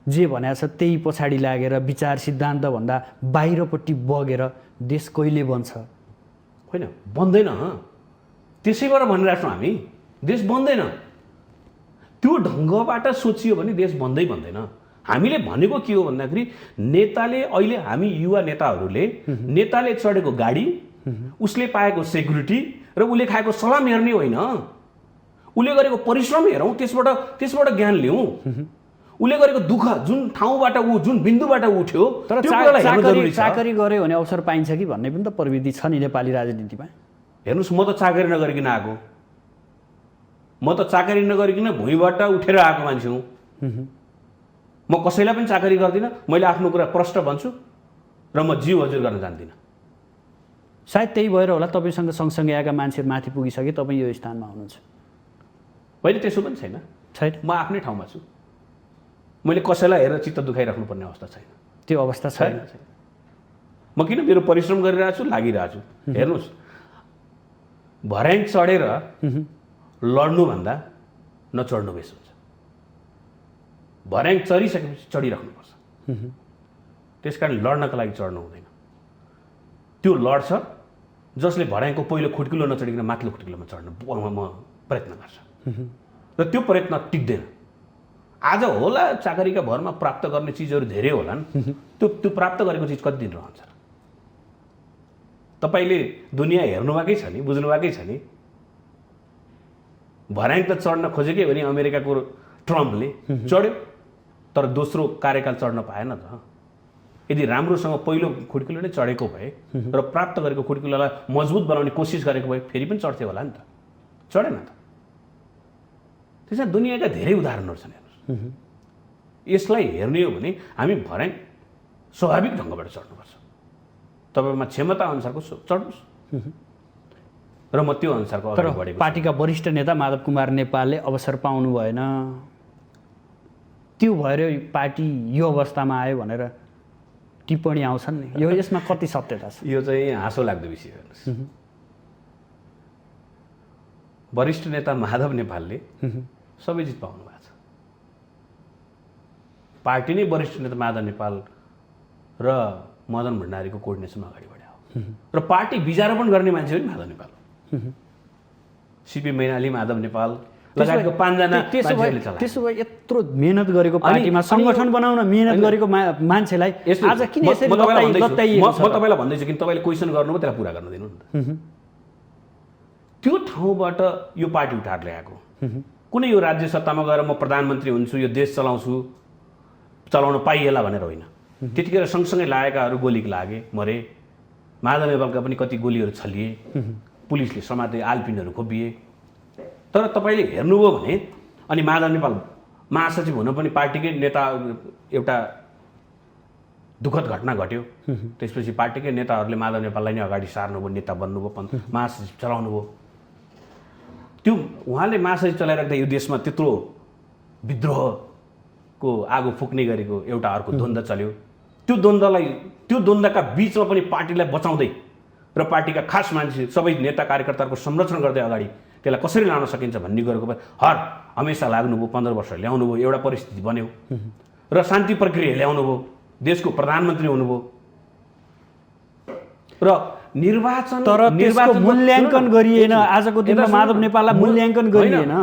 जे भनेको छ त्यही पछाडि लागेर विचार सिद्धान्तभन्दा बाहिरपट्टि बगेर देश कहिले बन्छ? होइन, बन्दैन। त्यसैबाट भनिरहेको छौँ हामी, देश बन्दैन। त्यो ढङ्गबाट सोचियो भने देश बन्दैन। हामीले भनेको के हो भन्दाखेरि नेताले अहिले हामी युवा नेताहरूले नेताले चढेको गाडी, उसले पाएको सेक्युरिटी र उसले खाएको सलाम हेर्ने होइन, उसले गरेको परिश्रम हेरौँ, त्यसबाट ज्ञान लिउँ। उसले गरेको दुःख जुन ठाउँबाट जुन बिन्दुबाट उठ्यो तर चाकरी गर्यो भने अवसर पाइन्छ कि भन्ने पनि त प्रविधि छ नि नेपाली राजनीतिमा। हेर्नुहोस्, म त चाकरी नगरिकन आएको, म त चाकरी नगरिकन भुइँबाट उठेर आएको मान्छे हुँ। म कसैलाई पनि चाकरी गर्दिनँ, मैले आफ्नो कुरा प्रष्ट भन्छु र म जिउ हजुर गर्न जान्दिनँ। सायद त्यही भएर होला तपाईँसँग सँगसँगै आएका मान्छेहरू माथि पुगिसके तपाईँ यो स्थानमा हुनुहुन्छ। होइन, त्यसो पनि छैन। म आफ्नै ठाउँमा छु। मैले कसैलाई हेरेर चित्त दुखाइराख्नुपर्ने अवस्था छैन। त्यो अवस्था छैन। म किन मेरो परिश्रम गरिरहेको छु, लागिरहेको छु। हेर्नुहोस्, भर्याङ चढेर लड्नुभन्दा नचढ्नु बेस हुन्छ। भर्याङ चढिसकेपछि चढिराख्नुपर्छ। त्यसकारण लड्नका लागि चढ्नु हुँदैन। त्यो लड्छ जसले भर्याङको पहिलो खुड्किलो नचढिकन माथिल्लो खुड्किलोमा चढ्न प्रयत्न गर्छ र त्यो प्रयत्न टिक्दैन। आज होला चाकरीका भरमा प्राप्त गर्ने चिजहरू धेरै होलान्, त्यो प्राप्त गरेको चिज कति दिन रहन्छ? तपाईँले दुनियाँ हेर्नुभएकै छ नि, बुझ्नुभएकै छ नि। भर्याङ त चढ्न खोजेकै हो नि अमेरिकाको ट्रम्पले, चढ्यो, तर दोस्रो कार्यकाल चढ्न पाएन त। यदि राम्रोसँग पहिलो खुड्किलो नै चढेको भए र प्राप्त गरेको खुड्किलोलाई मजबुत बनाउने कोसिस गरेको भए फेरि पनि चढ्थ्यो होला नि त, चढेन त। त्यसमा दुनियाँका धेरै उदाहरणहरू छन्। हेर्नुहोस्, यसलाई हेर्ने हो भने हामी भर्याङ स्वाभाविक ढङ्गबाट चढ्नुपर्छ। तपाईँमा क्षमता अनुसारको चढ्नुहोस् र म त्यो अनुसारको अगाडि बढेको। पार्टीका वरिष्ठ नेता माधव कुमार नेपालले अवसर पाउनु भएन, त्यो भएर पार्टी यो अवस्थामा आयो भनेर टिप्पणी आउँछन् नि, यो यसमा कति सत्यता छ? यो चाहिँ हाँसो लाग्दो विषय। हेर्नुहोस्, वरिष्ठ नेता माधव नेपालले सबै जित पाउनु भएको छ। पार्टी नै वरिष्ठ नेता माधव नेपाल र मदन भण्डारीको कोर्डिनेसनमा अगाडि बढ्यो र पार्टी बिजारोपण गर्ने मान्छे पनि माधव नेपाल, सिपी मैनाली, माधव नेपाल लगायतको 5 जना मान्छेहरूले चलाए। त्यसो भए यत्रो मेहनत गरेको पार्टीमा सङ्गठन बनाउन मेहनत गरेको मान्छेलाई आज किन यसरी लत्ताइएको छ? म तपाईँलाई भन्दैछु कि तपाईँले क्वेसन गर्नुभयो, त्यसलाई पुरा गर्न दिनु नि त। त्यो ठाउँबाट यो पार्टी उठाएर ल्याएको कुनै यो राज्य सत्तामा गएर म प्रधानमन्त्री हुन्छु, यो देश चलाउँछु, चलाउन पाइएला भनेर होइन। त्यतिखेर सँगसँगै लागेकाहरू गोली लागे, मरे। माधव नेपालका पनि कति गोलीहरू छलिए, पुलिसले समाते, आलपिनहरू खोपिए। तर तपाईँले हेर्नुभयो भने अनि माधव नेपाल महासचिव हुन पनि पार्टीकै नेता, एउटा दुःखद घटना घट्यो। त्यसपछि पार्टीकै नेताहरूले माधव नेपाललाई नै अगाडि सार्नुभयो, नेता बन्नुभयो, महासचिव चलाउनु भयो। त्यो उहाँले महासचिव चलाइराख्दा यो देशमा त्यत्रो विद्रोहको आगो फुक्ने गरेको एउटा अर्को द्वन्द्व चल्यो। त्यो द्वन्द्वका बिचमा पनि पार्टीलाई बचाउँदै र पार्टीका खास मान्छे सबै नेता कार्यकर्ताहरूको संरक्षण गर्दै अगाडि त्यसलाई कसरी लान सकिन्छ भन्ने गरेको भए हमेसा लाग्नुभयो। 15 वर्ष ल्याउनुभयो, एउटा परिस्थिति बन्यो र शान्ति प्रक्रिया ल्याउनुभयो, देशको प्रधानमन्त्री हुनुभयो र निर्वाचन मूल्याङ्कन गरिएन। आजको दिनमा माधव नेपाललाई मूल्याङ्कन गरिएन।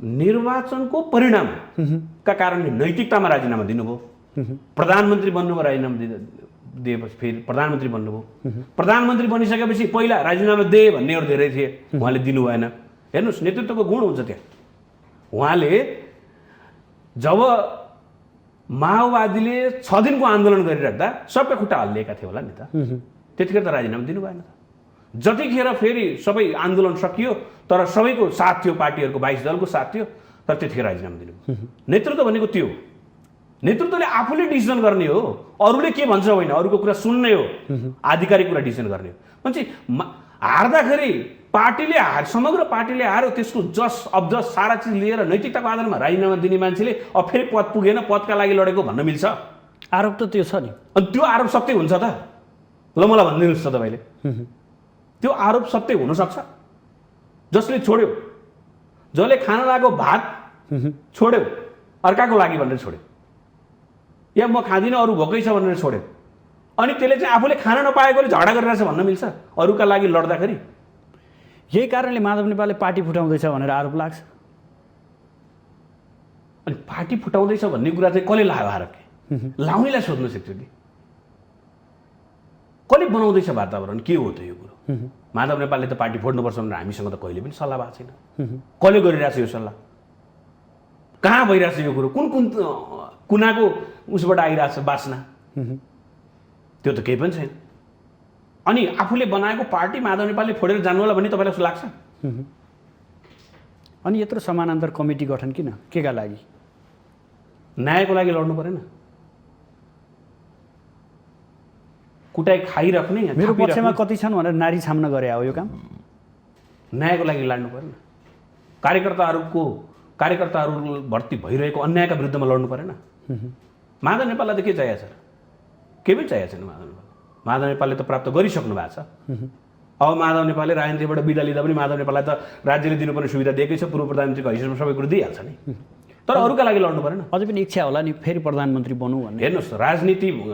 निर्वाचनको परिणामका कारणले नैतिकतामा राजीनामा दिनुभयो। प्रधानमन्त्री बन्नुभयो, राजीनामा दिएपछि फेरि प्रधानमन्त्री बन्नुभयो। प्रधानमन्त्री बनिसकेपछि पहिला राजीनामा दे भन्नेहरू धेरै थिए, उहाँले दिनु भएन। हेर्नुहोस्, नेतृत्वको गुण हुन्छ त्यहाँ। उहाँले जब माओवादीले 6 दिनको आन्दोलन गरिराख्दा सबका खुट्टा हल्लिएका थियो होला नि त, त्यतिखेर त राजीनामा दिनु भएन। जतिखेर फेरि सबै आन्दोलन सकियो तर सबैको साथ थियो, पार्टीहरूको 22 दलको साथ थियो, तर त्यतिखेर राजीनामा दिनु। नेतृत्व भनेको त्यो, नेतृत्वले आफूले डिसिजन गर्ने हो, अरूले के भन्छ होइन, अरूको कुरा सुन्ने हो, आधिकारिक कुरा डिसिजन गर्ने हो। मान्छे हार्दाखेरि पार्टीले समग्र पार्टीले हार्यो, त्यसको जस सारा चिज लिएर नैतिकताको आधारमा राजीनामा दिने मान्छेले अब फेरि पद पुगेन, पदका लागि लडेको भन्न मिल्छ? आरोप त त्यो छ नि। अनि त्यो आरोप सत्य हुन्छ त? ल मलाई भनिदिनुहोस् त तपाईँले, त्यो आरोप सत्य हुनसक्छ? जसले छोड्यो, जसले खान लागेको भात छोड्यो अर्काको लागि भनेर छोड्यो, या म खाँदिनँ अरू भोकै छ भनेर छोड्यो, अनि त्यसले चाहिँ आफूले खान नपाएकोले झगडा गरिरहेछ भन्न मिल्छ अरूका लागि लड्दाखेरि? यही कारणले माधव नेपालले पार्टी फुटाउँदैछ भनेर आरोप लाग्छ। अनि पार्टी फुटाउँदैछ भन्ने कुरा चाहिँ कसले लाग्यो आरोप? लाउनेलाई सोध्नु सक्छ कि कसले बनाउँदैछ वातावरण, के हो त यो कुरो? माधव नेपालले त पार्टी फोड्नुपर्छ भनेर हामीसँग त कहिले पनि सल्लाह भएको छैन। कसले गरिरहेछ यो सल्लाह? कहाँ भइरहेछ यो कुरो? कुन कुनाको उसबाट आइरहेछ बासना? त्यो त केही पनि छैन। अनि आफूले बनाएको पार्टी माधव नेपालले फोडेर जानु होला भन्ने तपाईँलाई लाग्छ? अनि यत्रो समानान्तर कमिटी गठन किन, केका लागि? न्यायको लागि लड्नु परेन? कुटाइ खाइराख्ने मेरो पक्षमा कति छन् भनेर नारी छाम्न गरे हो यो काम? न्यायको लागि लड्नु परेन? कार्यकर्ताहरू भर्ती भइरहेको अन्यायका विरुद्धमा लड्नु परेन? माधव नेपाललाई त के चाहिएको छ? केही पनि चाहिएको छैन माधव नेपाल। माधव नेपालले त प्राप्त गरिसक्नु भएको छ। अब माधव नेपालले राजनीतिबाट बिदा लिँदा पनि माधव नेपाललाई त राज्यले दिनुपर्ने सुविधा दिएकै छ, पूर्व प्रधानमन्त्रीको हैसियतमा सबै कुरो दिइहाल्छ नि। तर अरूका लागि लड्नु परेन? अझै पनि इच्छा होला नि फेरि प्रधानमन्त्री बनौँ भन्ने। हेर्नुहोस्,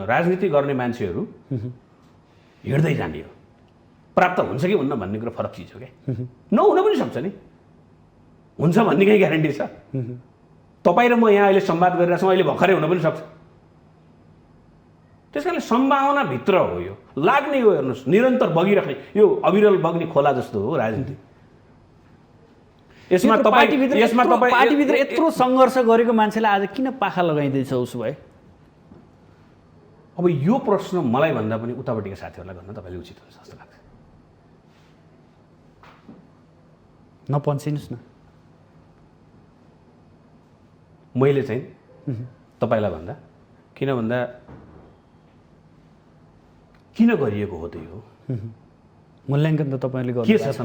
राजनीति गर्ने मान्छेहरू हिँड्दै जाने हो। प्राप्त हुन्छ कि हुन्न भन्ने कुरो फरक चिज हो क्या। नहुन पनि सक्छ नि, हुन्छ भन्ने केही ग्यारेन्टी छ? तपाईँ र म यहाँ अहिले संवाद गरिरहेको छौँ, अहिले भर्खरै हुन पनि सक्छ। त्यस कारणले सम्भावनाभित्र हो यो, लाग्ने हो। हेर्नुहोस्, निरन्तर बगिराख्ने, यो अविरल बग्ने खोला जस्तो हो राजनीति। यसमा पार्टीभित्र यत्रो सङ्घर्ष गरेको मान्छेलाई आज किन पाखा लगाइँदैछ उसो भए? अब यो प्रश्न मलाई भन्दा पनि उतापट्टिका साथीहरूलाई गर्न तपाईँले उचित हुन्छ जस्तो लाग्छ। नपन्सिनुहोस् न। मैले चाहिँ तपाईँलाई भन्दा किन भन्दा किन गरिएको हो त यो मूल्याङ्कन त तपाईँले गर्नु के छ त?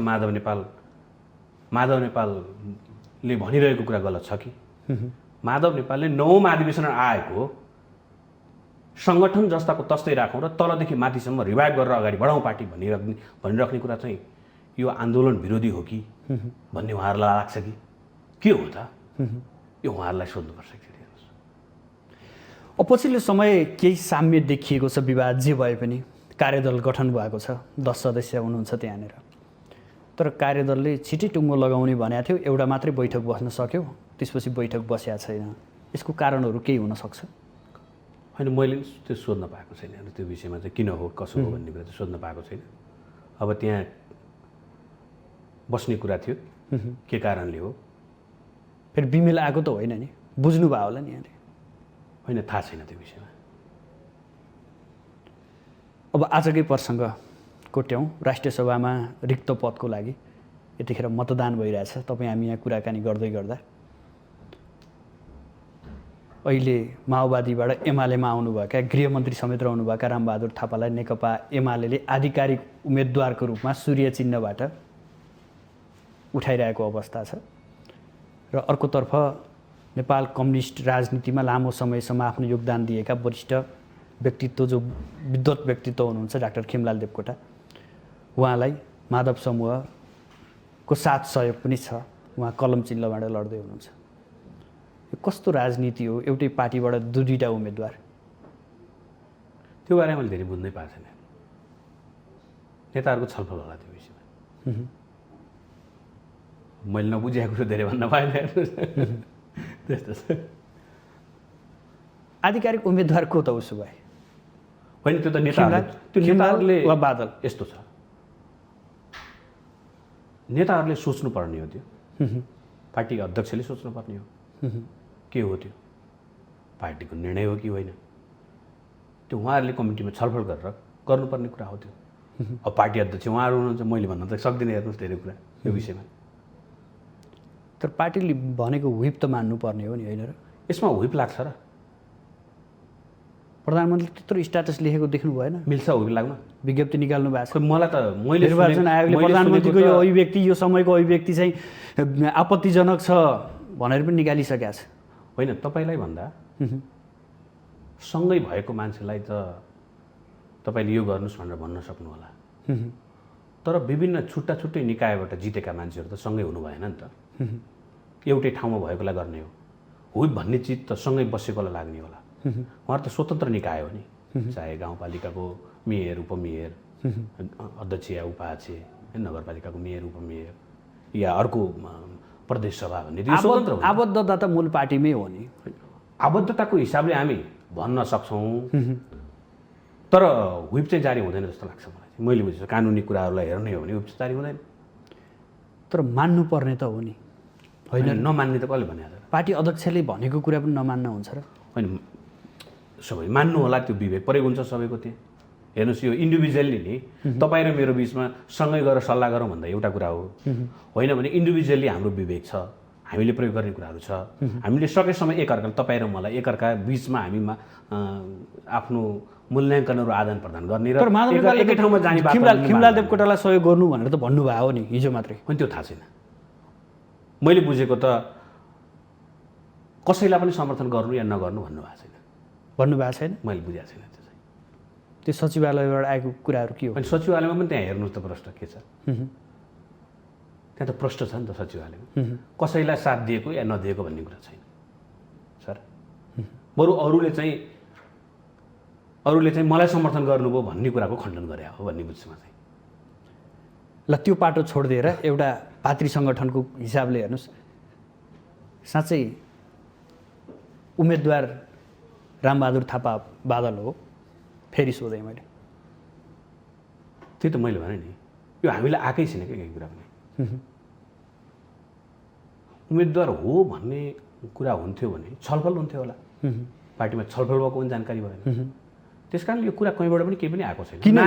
माधव नेपालले भनिरहेको कुरा गलत छ कि? माधव नेपालले 9औं महाधिवेशन आएको सङ्गठन जस्ताको तस्तै राखौँ र तलदेखि माथिसम्म रिभाइभ गरेर अगाडि बढाउँ पार्टी भनिराख्ने कुरा चाहिँ यो आन्दोलन विरोधी हो कि भन्ने उहाँहरूलाई लाग्छ कि के हो त? यो उहाँहरूलाई सोध्नुपर्छ। पछिल्लो समय केही साम्य देखिएको छ, विवाद जे भए पनि कार्यदल गठन भएको छ, 10 सदस्य हुनुहुन्छ त्यहाँनिर। तर कार्यदलले छिटै टुङ्गो लगाउने भनेको थियो, एउटा मात्रै बैठक बस्न सक्यो, त्यसपछि बैठक बसेको छैन। यसको कारणहरू केही हुनसक्छ? होइन, मैले त्यो सोध्न पाएको छैन। त्यो विषयमा चाहिँ किन हो कसो हो भन्ने कुरा चाहिँ सोध्न पाएको छैन। अब त्यहाँ बस्ने कुरा थियो, के कारणले हो? फेरि बिमेल आएको त होइन नि, बुझ्नुभयो होला नि यहाँले? होइन, थाहा छैन त्यो विषयमा। अब आजकै प्रसङ्ग कोट्यौँ, राष्ट्रिय सभामा रिक्त पदको लागि यतिखेर मतदान भइरहेछ। तपाईँ हामी यहाँ कुराकानी गर्दै गर्दा अहिले माओवादीबाट एमालेमा आउनुभएका गृहमन्त्री समेत रहनुभएका रामबहादुर थापालाई नेकपा एमाले आधिकारिक उम्मेदवारको रूपमा सूर्य चिन्हबाट उठाइरहेको अवस्था छ। र अर्कोतर्फ नेपाल कम्युनिस्ट राजनीतिमा लामो समयसम्म आफ्नो योगदान दिएका वरिष्ठ व्यक्तित्व, जो विद्वत व्यक्तित्व हुनुहुन्छ डाक्टर खिमलाल देवकोटा, उहाँलाई माधव समूहको साथ सहयोग पनि छ। उहाँ कलम चिन्हबाट लड्दै हुनुहुन्छ। यो कस्तो राजनीति हो? एउटै पार्टीबाट दुईटा उम्मेदवार। त्यो बारेमा मैले धेरै बुझ्नै पाएको छैन। नेताहरूको छलफल होला त्यो विषयमा। मैले नबुझेको कुरो धेरै भन्न पाएन। त्यस्तो छ। आधिकारिक उम्मेदवार को त उसो भए? होइन, त्यो त नेताहरूले वा बादल यस्तो छ। नेताहरूले सोच्नुपर्ने हो त्यो। पार्टी अध्यक्षले सोच्नुपर्ने हो के हो त्यो, पार्टीको निर्णय हो कि होइन, त्यो उहाँहरूले कमिटीमा छलफल गरेर गर्नुपर्ने कुरा हो त्यो। अब पार्टी अध्यक्ष उहाँहरू हुनुहुन्छ, मैले भन्न त सक्दिनँ। हेर्नुहोस्, धेरै कुरा यो विषयमा। तर पार्टीले भनेको व्हिप त मान्नुपर्ने हो नि, होइन र? यसमा व्हिप लाग्छ र? प्रधानमन्त्रीले त्यत्रो स्ट्याटस लेखेको देख्नु भएन? मिल्छ व्हिप लाग्न? विज्ञप्ति निकाल्नु भएको छ। मलाई त निर्वाचन आयोगले प्रधानमन्त्रीको यो अभिव्यक्ति, यो समयको अभिव्यक्ति चाहिँ आपत्तिजनक छ भनेर पनि निकालिसकेको छ। होइन, तपाईँलाई भन्दा सँगै भएको मान्छेलाई त तपाईँले यो गर्नुहोस् भनेर भन्न सक्नु होला। तर विभिन्न छुट्टा छुट्टै निकायबाट जितेका मान्छेहरू त सँगै हुनु भएन नि त। एउटै ठाउँमा भएकोलाई गर्ने हो। व्हिप भन्ने चिज त सँगै बसेकोलाई लाग्ने होला। उहाँहरू त स्वतन्त्र निकाय हो नि, चाहे गाउँपालिकाको मेयर, उपमेयर, अध्यक्ष या उपाध्यक्ष, नगरपालिकाको मेयर, उपमेयर या अर्को प्रदेश सभा भन्ने स्वतन्त्र हो। आबद्धता त मूल पार्टीमै हो नि। आबद्धताको हिसाबले हामी भन्न सक्छौँ, तर व्हिप चाहिँ जारी हुँदैन जस्तो लाग्छ मलाई। मैले बुझेको कानुनी कुराहरूलाई हेर्ने हो भने व्हिप जारी हुँदैन। तर मान्नुपर्ने त हो नि, होइन? नमान्ने त कसले भनेको छ? पार्टी अध्यक्षले भनेको कुरा पनि नमान्न हुन्छ र? होइन, सबै मान्नु होला, त्यो विवेक परेको हुन्छ सबैको। त्यहाँ हेर्नुहोस्, यो इन्डिभिजुअल्ली नि तपाईँ र मेरो बिचमा सँगै गएर सल्लाह गरौँ भन्दा एउटा कुरा हो, होइन भने इन्डिभिजुअल्ली हाम्रो विवेक छ, हामीले प्रयोग गर्ने कुराहरू छ। हामीले सकेसम्म एकअर्काले तपाईँ र मलाई एकअर्का बिचमा हामीमा आफ्नो मूल्याङ्कनहरू आदान प्रदान गर्ने र एकै ठाउँमा जाने खिमलाल देवकोटालाई सहयोग गर्नु भनेर त भन्नुभयो हो नि हिजो मात्रै। अनि त्यो थाहा छैन। मैले बुझेको त कसैलाई पनि समर्थन गर्नु या नगर्नु भन्नुभएको छैन। भन्नुभएको छैन? मैले बुझेको छैन। त्यो चाहिँ त्यो सचिवालयबाट आएको कुराहरू के हो? अनि सचिवालयमा पनि त्यहाँ हेर्नुहोस् त प्रश्न के छ। त्यहाँ त प्रश्न छ नि त सचिवालयमा। कसैलाई साथ दिएको या नदिएको भन्ने कुरा छैन सर। बरु अरूले चाहिँ मलाई समर्थन गर्नुभयो भन्ने कुराको खण्डन गरे हो भन्ने बुझ्छु म चाहिँ। ल त्यो पाटो छोडिदिएर एउटा भातृ सङ्गठनको हिसाबले हेर्नुहोस्, साँच्चै उम्मेदवार रामबहादुर थापा बादल हो? फेरि सोधेँ मैले। त्यही त मैले भने नि, यो हामीलाई आएकै छैन क्या केही कुरा पनि। उम्मेदवार हो भन्ने कुरा हुन्थ्यो भने छलफल हुन्थ्यो होला, पार्टीमा छलफल भएको पनि जानकारी भएन। त्यस कारण यो कुरा कहीँबाट पनि केही पनि आएको छैन। किन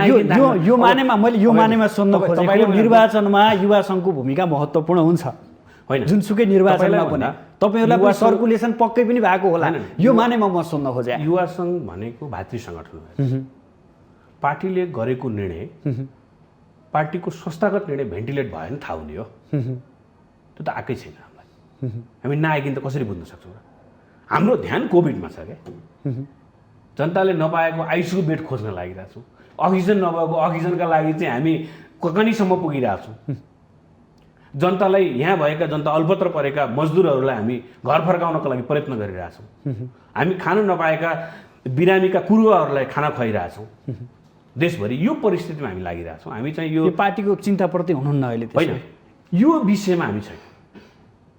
यो मानेमा मैले यो मानेमा सोध्न खोजेको, निर्वाचनमा युवा सङ्घको भूमिका महत्त्वपूर्ण हुन्छ होइन? जुनसुकै निर्वाचनमा पनि तपाईँहरूलाई पनि सर्कुलेसन पक्कै पनि भएको होला, यो मानेमा म सोध्न खोजेँ। युवा सङ्घ भनेको भातृ सङ्गठन हो। पार्टीले गरेको निर्णय, पार्टीको संस्थागत निर्णय भेन्टिलेट भयो भने थाहा हुने हो। त्यो त आएकै छैन हामीलाई। हामी नआइकन त कसरी बुझ्न सक्छौँ र? हाम्रो ध्यान कोभिडमा छ क्या। जनताले नपाएको आइसियु बेड खोज्न लागिरहेको छौँ। अक्सिजन नभएको अक्सिजनका लागि चाहिँ हामी ककनीसम्म पुगिरहेछौँ। जनतालाई, यहाँ भएका जनता अल्पत्र परेका मजदुरहरूलाई हामी घर फर्काउनको लागि प्रयत्न गरिरहेछौँ। हामी खान नपाएका बिरामीका कुरुवाहरूलाई खाना खुवाइरहेछौँ। देशभरि यो परिस्थितिमा हामी लागिरहेछौँ। हामी चाहिँ यो पार्टीको चिन्ताप्रति हुनुहुन्न अहिले? होइन, यो विषयमा हामी छैन।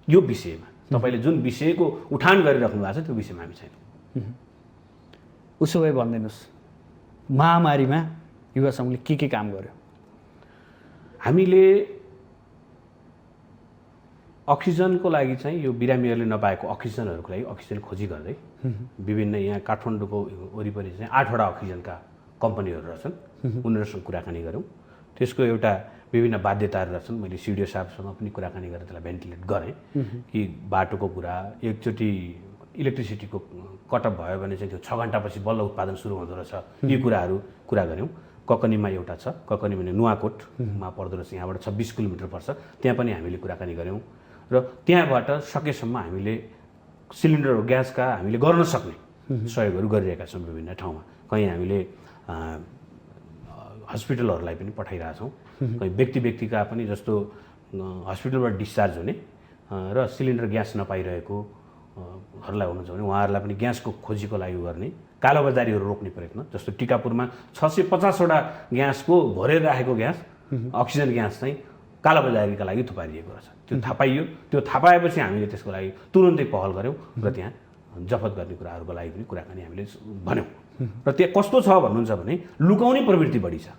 यो विषयमा तपाईँले जुन विषयको उठान गरिराख्नु भएको छ त्यो विषयमा हामी छैन। उसो भए भनिदिनुहोस्, महामारीमा युवा सङ्घले के काम गर्यो? हामीले अक्सिजनको लागि चाहिँ यो बिरामीहरूले नपाएको अक्सिजनहरूको लागि अक्सिजन खोजी गर्दै विभिन्न यहाँ काठमाडौँको वरिपरि चाहिँ 8वटा अक्सिजनका कम्पनीहरू रहेछन्, उनीहरूसँग कुराकानी गऱ्यौँ। त्यसको एउटा विभिन्न बाध्यताहरू रहेछन्। मैले सिडिओ साहबसँग पनि कुराकानी गरेर त्यसलाई भेन्टिलेट गरेँ कि बाटोको कुरा, एकचोटि इलेक्ट्रिसिटीको कटअप भयो भने चाहिँ त्यो 6 घन्टापछि बल्ल उत्पादन सुरु हुँदो रहेछ। यी कुराहरू कुरा गऱ्यौँ। ककनीमा एउटा छ, ककनी भने नुवाकोटमा पर्दो रहेछ, यहाँबाट 26 किलोमिटर पर्छ। त्यहाँ पनि हामीले कुराकानी गऱ्यौँ र त्यहाँबाट सकेसम्म हामीले सिलिन्डर ग्यासका हामीले गर्न सक्ने सहयोगहरू गरिरहेका छौँ विभिन्न ठाउँमा। कहीँ हामीले हस्पिटलहरूलाई पनि पठाइरहेछौँ, कहीँ व्यक्तिका पनि, जस्तो हस्पिटलबाट डिस्चार्ज हुने र सिलिन्डर ग्यास नपाइरहेकोहरूलाई हुनुहुन्छ भने उहाँहरूलाई पनि ग्यासको खोजीको लागि गर्ने, कालोबजारीहरू रोक्ने प्रयत्न। जस्तो टिकापुरमा 650वटा ग्यासको भरेर राखेको ग्यास, अक्सिजन ग्यास चाहिँ कालोबजारीका लागि थुपारिएको रहेछ। त्यो थाहा पाइयो। त्यो थाहा पाएपछि हामीले त्यसको लागि तुरन्तै पहल गऱ्यौँ र त्यहाँ जफत गर्ने कुराहरूको लागि पनि कुराकानी हामीले भन्यौँ। र त्यहाँ कस्तो छ भन्नुहुन्छ भने लुकाउने प्रवृत्ति बढी छ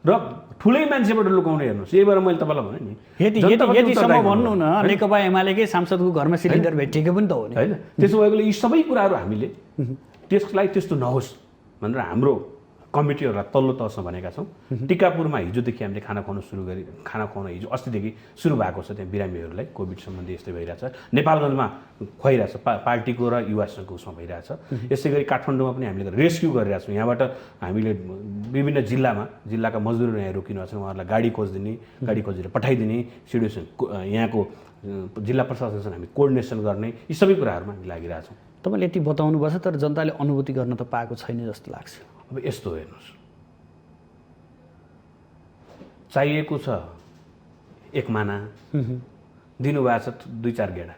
र ठुलै मान्छेबाट लुकाउने। हेर्नुहोस्, यही भएर मैले तपाईँलाई भने नि, यतिसम्म भन्नु न, नेकपा एमालेकै सांसदको घरमा सिलिन्डर भेटिएको पनि त हो नि, होइन? त्यसो भएकोले यी सबै कुराहरू हामीले त्यसलाई त्यस्तो नहोस् भनेर हाम्रो कमिटीहरूलाई तल्लो तहसम्म भनेका छौँ। टिकापुरमा हिजोदेखि हामीले खाना खुवाउन हिजो अस्तिदेखि सुरु भएको छ। त्यहाँ बिरामीहरूलाई कोभिड सम्बन्धी यस्तै भइरहेछ। नेपालगञ्जमा खुवाइरहेछ, पार्टीको र युवा सङ्घको उसमा भइरहेछ। यसै गरी काठमाडौँमा पनि हामीले रेस्क्यु गरिरहेछौँ। यहाँबाट हामीले विभिन्न जिल्लाका मजदुरहरू यहाँ रोकिनु छ, उहाँहरूलाई गाडी खोजेर पठाइदिने, सिडिओसँग यहाँको जिल्ला प्रशासनसँग हामी कोअर्डिनेसन गर्ने, यी सबै कुराहरूमा हामी लागिरहेछौँ। तपाईँले यति बताउनुपर्छ, तर जनताले अनुभूति गर्न त पाएको छैन जस्तो लाग्छ। अब यस्तो हेर्नुहोस्, चाहिएको छ 1 माना, दिनुभएको छ 2-4 गेडा,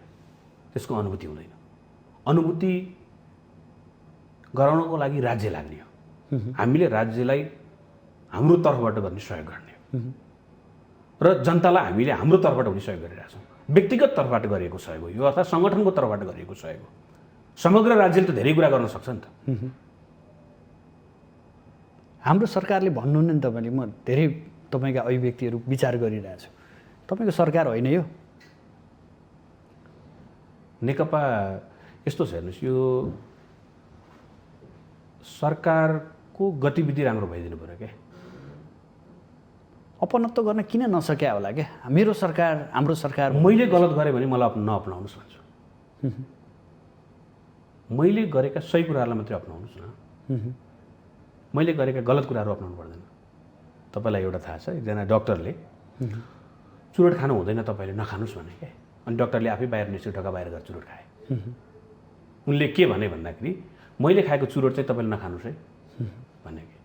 त्यसको अनुभूति हुँदैन। अनुभूति गराउनको लागि राज्य लाग्ने हो। हामीले राज्यलाई हाम्रो तर्फबाट गर्ने सहयोग गर्ने हो र जनतालाई हामीले हाम्रो तर्फबाट हुने सहयोग गरिरहेछौँ। व्यक्तिगत तर्फबाट गरिएको सहयोग हो यो, अर्थात् सङ्गठनको तर्फबाट गरिएको सहयोग हो। समग्र राज्यले त धेरै कुरा गर्न सक्छ नि त। हाम्रो सरकारले भन्नुहुन्न नि, तपाईँले, म धेरै तपाईँका अभिव्यक्तिहरू विचार गरिरहेको छु, तपाईँको सरकार होइन यो? नेकपा यस्तो छ, हेर्नुहोस्, यो सरकारको गतिविधि राम्रो भइदिनु पऱ्यो क्या। अपनत्व गर्न किन नसक्या होला क्या मेरो सरकार हाम्रो सरकार मैले गलत गरेँ भने मलाई नअपनाउनुहोस् भन्छु मैले गरेका सही कुराहरूलाई मात्रै अप्नाउनुहोस् न मैले गरेका गलत कुराहरू अप्नाउनु पर्दैन तपाईँलाई एउटा थाहा छ एकजना डक्टरले चुरोट खानु हुँदैन तपाईँले नखानुहोस् भने क्या अनि डक्टरले आफै बाहिर निस्केर ढोका बाहिर गएर चुरोट खाए उनले के भने भन्दाखेरि मैले खाएको चुरोट चाहिँ तपाईँले नखानुहोस् है भने कि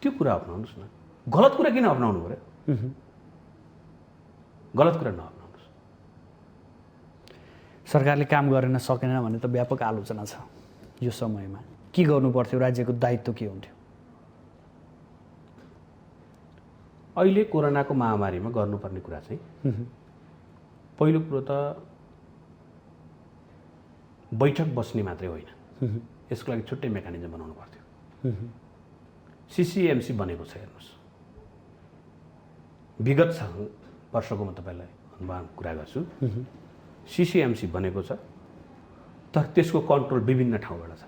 त्यो कुरा अप्नाउनुहोस् न गलत कुरा किन अप्नाउनु पर्यो गलत कुरा नअप्नाउनुहोस् सरकारले काम गरेन सकेन भने त व्यापक आलोचना छ यो समयमा के गर्नु पर्थ्यो राज्यको दायित्व के हुन्थ्यो अहिले कोरोनाको महामारीमा गर्नुपर्ने कुरा चाहिँ पहिलो कुरो त बैठक बस्ने मात्रै होइन यसको लागि छुट्टै मेकानिजम बनाउनु पर्थ्यो सिसिएमसी बनेको छ हेर्नुहोस् विगत वर्षको म तपाईँलाई कुरा गर्छु सिसिएमसी बनेको छ तर त्यसको कन्ट्रोल विभिन्न ठाउँबाट छ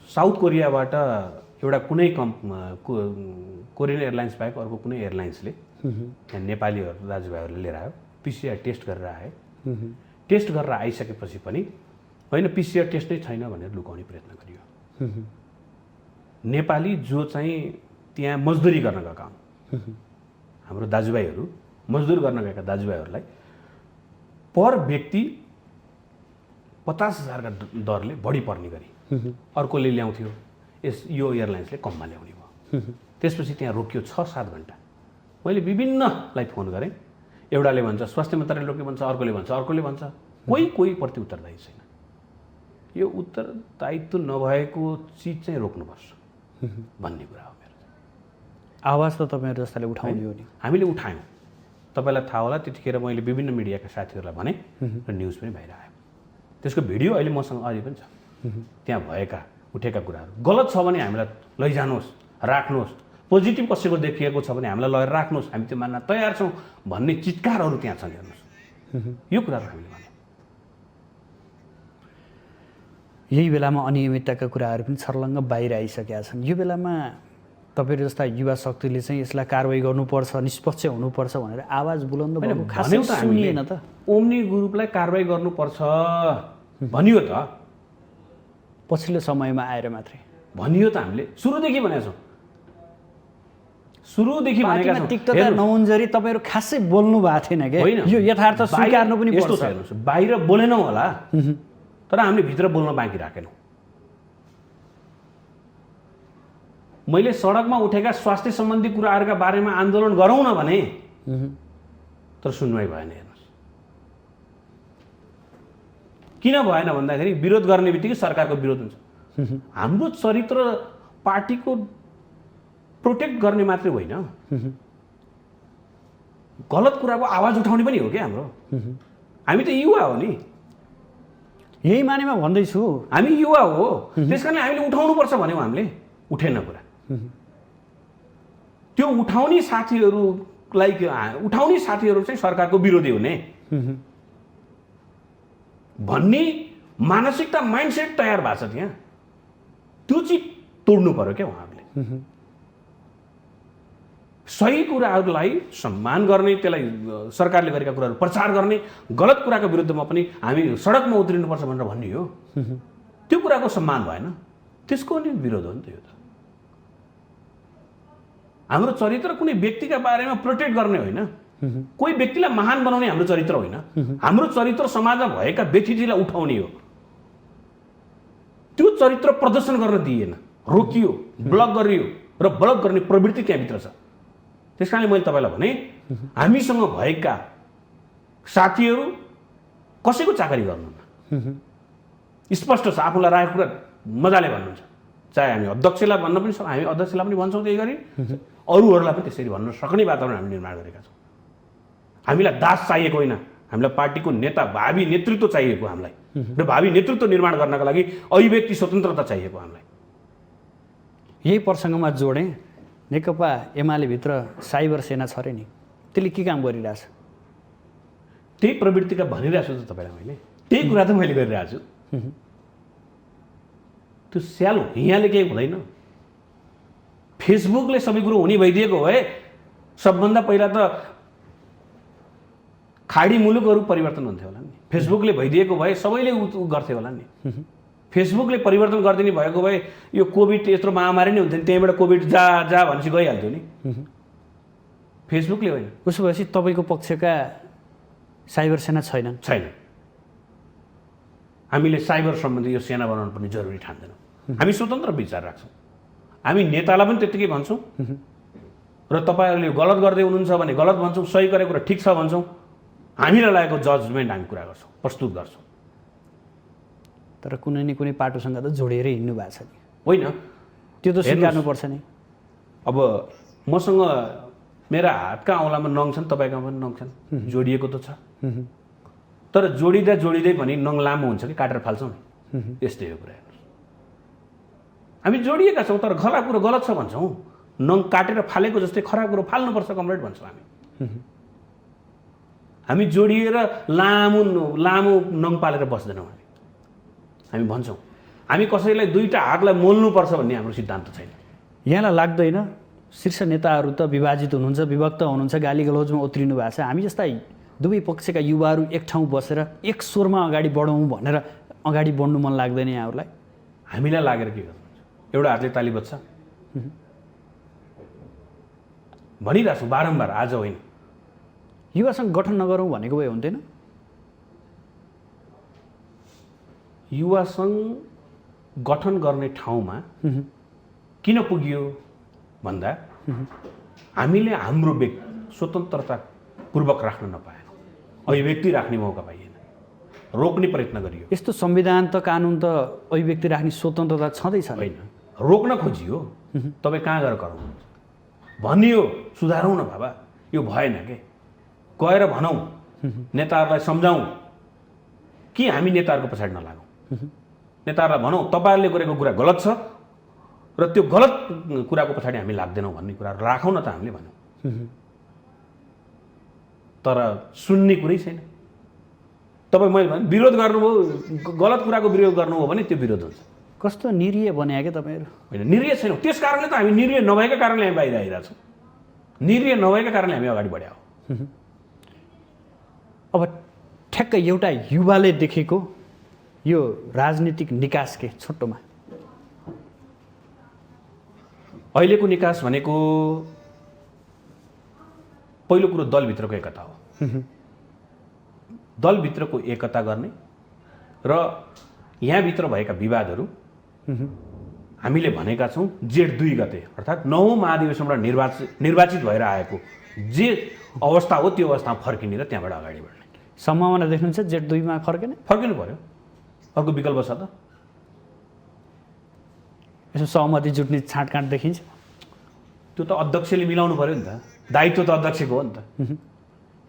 साउथ कोरियाबाट एउटा कुनै कोरियन एयरलाइन्स बाहेक अर्को कुनै एयरलाइन्सले त्यहाँ नेपालीहरू दाजुभाइहरूले लिएर आयो पिसिआर टेस्ट गरेर आए टेस्ट गरेर आइसकेपछि पनि होइन पिसिआर टेस्ट नै छैन भनेर लुकाउने प्रयत्न गरियो नेपाली जो चाहिँ त्यहाँ मजदुरी गर्न गएका हुन् हाम्रो दाजुभाइहरू मजदुर गर्न गएका दाजुभाइहरूलाई पर व्यक्ति 50,000 का दरले बढी पर्ने गरी अर्कोले ल्याउँथ्यो यो एयरलाइन्सले कममा ल्याउने भयो त्यसपछि त्यहाँ रोकियो 6-7 घन्टा मैले विभिन्नलाई फोन गरेँ एउटाले भन्छ स्वास्थ्य मन्त्रालयले रोक्यो भन्छ अर्कोले भन्छ कोही प्रत्युत्तरदायी छैन यो उत्तरदायित्व नभएको चिज चाहिँ रोक्नुपर्छ भन्ने कुरा हो मेरो आवाज त तपाईँहरू जस्ताले उठाउने हो नि हामीले उठायौँ तपाईँलाई थाहा होला त्यतिखेर मैले विभिन्न मिडियाका साथीहरूलाई भने र न्युज पनि बाहिर आयो त्यसको भिडियो अहिले मसँग अझै पनि छ त्यहाँ भएका उठेका कुराहरू गलत छ भने हामीलाई लैजानुहोस् राख्नुहोस् पोजिटिभ कसैको देखिएको छ भने हामीलाई लगेर राख्नुहोस् हामी त्यो मान्न तयार छौँ भन्ने चित्कारहरू त्यहाँ छन् हेर्नुहोस् यो कुराहरू हामीले भन्यौँ यही बेलामा अनियमितताका कुराहरू पनि छर्लङ्ग बाहिर आइसकेका छन् यो बेलामा तपाईँहरू जस्ता युवा शक्तिले चाहिँ यसलाई कारवाही गर्नुपर्छ निष्पक्ष हुनुपर्छ भनेर आवाज बुलन्द भएको खासै सुनिएन त ओम्नी ग्रुपलाई कारवाही गर्नुपर्छ भनियो त पछिल्लो समयमा आएर मात्रै भनियो त हामीले सुरुदेखि भनेका छौँ सुरुदेखि भनेका छौँ तिक्तता नहुन्जरी तपाईँहरू खासै बोल्नु भएको थिएन क्या यो यथार्थ स्वीकार्नु पनि यस्तो छ हेर्नुहोस् बाहिर बोलेनौँ होला तर हामीले भित्र बोल्न बाँकी राखेनौँ मैले सडकमा उठेका स्वास्थ्य सम्बन्धी कुराहरूका बारेमा आन्दोलन गरौँ न भने तर सुनवाई भएन हेर्नुहोस् किन भएन भन्दाखेरि विरोध गर्ने बित्तिकै सरकारको विरोध हुन्छ हाम्रो चरित्र पार्टीको प्रोटेक्ट गर्ने मात्रै होइन गलत कुराको आवाज उठाउने पनि हो क्या हाम्रो हामी त युवा हो नि यही मानेमा भन्दैछु हामी युवा हो त्यसकारण हामीले उठाउनुपर्छ भन्यौँ हामीले उठेन कुरा त्यो उठाउने साथीहरू चाहिँ सरकारको विरोधी हुने भन्ने मानसिकता माइन्डसेट तयार भएको छ त्यहाँ त्यो चिज तोड्नु पर्यो क्या उहाँहरूले सही कुराहरूलाई सम्मान गर्ने त्यसलाई सरकारले गरेका कुराहरू प्रचार गर्ने गलत कुराको विरुद्धमा पनि हामी सडकमा उत्रिनुपर्छ भनेर भन्ने हो त्यो कुराको सम्मान भएन त्यसको नि विरोध हो नि त यो त हाम्रो चरित्र कुनै व्यक्तिका बारेमा प्रोटेक्ट गर्ने होइन कोही व्यक्तिलाई महान बनाउने हाम्रो चरित्र होइन हाम्रो चरित्र समाजमा भएका व्यक्तिलाई उठाउने हो त्यो चरित्र प्रदर्शन गर्न दिइएन रोकियो ब्लक गरियो र ब्लक गर्ने प्रवृत्ति त्यहाँभित्र छ त्यसकारणले मैले तपाईँलाई भने हामीसँग भएका साथीहरू कसैको चाकरी गर्नुहुन्न स्पष्ट छ आफूलाई राखेको कुरा मजाले भन्नुहुन्छ चाहे हामी अध्यक्षलाई भन्न पनि सक्छौँ हामी अध्यक्षलाई पनि भन्छौँ त्यही गरी अरूहरूलाई पनि त्यसरी भन्न सक्ने वातावरण हामी निर्माण गरेका छौँ हामीलाई दास चाहिएको होइन हामीलाई पार्टीको नेता भावी नेतृत्व चाहिएको हामीलाई र भावी नेतृत्व निर्माण गर्नका लागि अभिव्यक्ति स्वतन्त्रता चाहिएको हामीलाई यही प्रसङ्गमा जोडेँ नेकपा एमाले भित्र साइबर सेना छ अरे नि त्यसले के काम गरिरहेछ त्यही प्रवृत्तिका भनिरहेको छु त तपाईँलाई मैले त्यही कुरा त मैले गरिरहेको छु त्यो स्यालो यहाँले केही हुँदैन फेसबुकले सबै कुरो हुने भइदिएको भए सबभन्दा पहिला त खाडी मुलुकहरू परिवर्तन हुन्थ्यो होला नि। फेसबुकले भइदिएको भए सबैले उ गर्थे होला नि। फेसबुकले परिवर्तन गरिदिने भएको भए यो कोभिड यत्रो महामारी नै हुन्थ्यो नि, त्यहीँबाट कोभिड जा जा भनेपछि गइहाल्थ्यो नि। फेसबुकले होइन। उसो भएपछि तपाईँको पक्षका साइबर सेना छैनन्? छैन। हामीले साइबर सम्बन्धी यो सेना बनाउनु पनि जरुरी ठान्दैनौँ। हामी स्वतन्त्र विचार राख्छौँ। हामी नेतालाई पनि त्यत्तिकै भन्छौँ र तपाईँहरूले गलत गर्दै हुनुहुन्छ भने गलत भन्छौँ, सही गरेको कुरा ठिक छ भन्छौँ। हामीलाई लागेको जजमेन्ट हामी कुरा गर्छौँ, प्रस्तुत गर्छौँ। तर कुनै न कुनै पाटोसँग त जोडिएर हिँड्नु भएको छ नि। होइन, त्यो त स्वीकार्नुपर्छ नि। अब मसँग मेरा हातका औँलामा नङ छन्, तपाईँका पनि नङ छन्, जोडिएको त छ। तर जोडिँदा जोडिँदै पनि नङ लामो हुन्छ कि काटेर फाल्छौँ नि, यस्तै हो कुरा। हामी जोडिएका छौँ तर खराब कुरो गलत छ भन्छौँ। नङ काटेर फालेको जस्तै खराब कुरो फाल्नुपर्छ कमरेड भन्छौँ हामी। हामी जोडिएर लामो लामो नङ पालेर बस्दैनौँ। हामी भन्छौँ हामी कसैलाई दुईवटा हातलाई मोल्नुपर्छ भन्ने हाम्रो सिद्धान्त छैन। यहाँलाई लाग्दैन शीर्ष नेताहरू त विभाजित हुनुहुन्छ, विभक्त हुनुहुन्छ, गाली गलौजमा उत्रिनु भएको छ। हामी जस्ता दुवै पक्षका युवाहरू एक ठाउँ बसेर एक स्वरमा अगाडि बढौँ भनेर अगाडि बढ्नु मन लाग्दैन यहाँहरूलाई? हामीलाई लागेर के गर्नुहुन्छ? एउटा हातले ताली बज्छ भनिरहेको छौँ बारम्बार, आज होइन। युवा सङ्घ गठन नगरौँ भनेको भए हुन्थेन? युवा सङ्घ गठन गर्ने ठाउँमा किन पुगियो भन्दा हामीले हाम्रो स्वतन्त्रतापूर्वक राख्न नपाएनौँ, अभिव्यक्ति राख्ने मौका पाइएन, रोक्ने प्रयत्न गरियो। यस्तो संविधान त कानुन त अभिव्यक्ति राख्ने स्वतन्त्रता छँदैछ होइन, रोक्न खोजियो। तपाईँ कहाँ गएर गराउनुहुन्छ भनियो, सुधारौँ न बाबा, यो भएन के, गएर भनौँ, नेताहरूलाई सम्झाउँ कि हामी नेताहरूको पछाडि नलागौँ। नेताहरूलाई भनौँ तपाईँहरूले गरेको कुरा गलत छ र त्यो गलत कुराको पछाडि हामी लाग्दैनौँ भन्ने कुरा राखौँ न त हामीले भन्यौँ। तर सुन्ने कुरै छैन। तपाईँ मैले भने विरोध गर्नुभयो, गलत कुराको विरोध गर्नुभयो भने त्यो विरोध हुन्छ। कस्तो निरीह बने क्या तपाईँहरू? होइन, निरीह छैनौँ। त्यस कारणले त हामी निरीह नभएका कारणले हामी बाहिर आइरहेको छौँ। निरीह नभएका कारणले हामी अगाडि बढ्या हो। अब ठ्याक्क एउटा युवाले देखेको यो राजनीतिक निकास के छोटोमा? अहिलेको निकास भनेको पहिलो कुरो दलभित्रको एकता हो। दलभित्रको एकता गर्ने र यहाँभित्र भएका विवादहरू हामीले भनेका छौँ जेठ 2 गते अर्थात् 9औं महाधिवेशनबाट निर्वाचित भएर आएको जे अवस्था हो त्यो अवस्थामा फर्किने र त्यहाँबाट अगाडि बढ्ने सम्भावना देख्नुहुन्छ। जेठ 2 मा फर्किनु पर्यो, अर्को विकल्प छ त? यसो सहमति जुट्ने छाँटकाँट देखिन्छ? त्यो त अध्यक्षले मिलाउनु पर्यो नि त, दायित्व त अध्यक्षको हो नि त।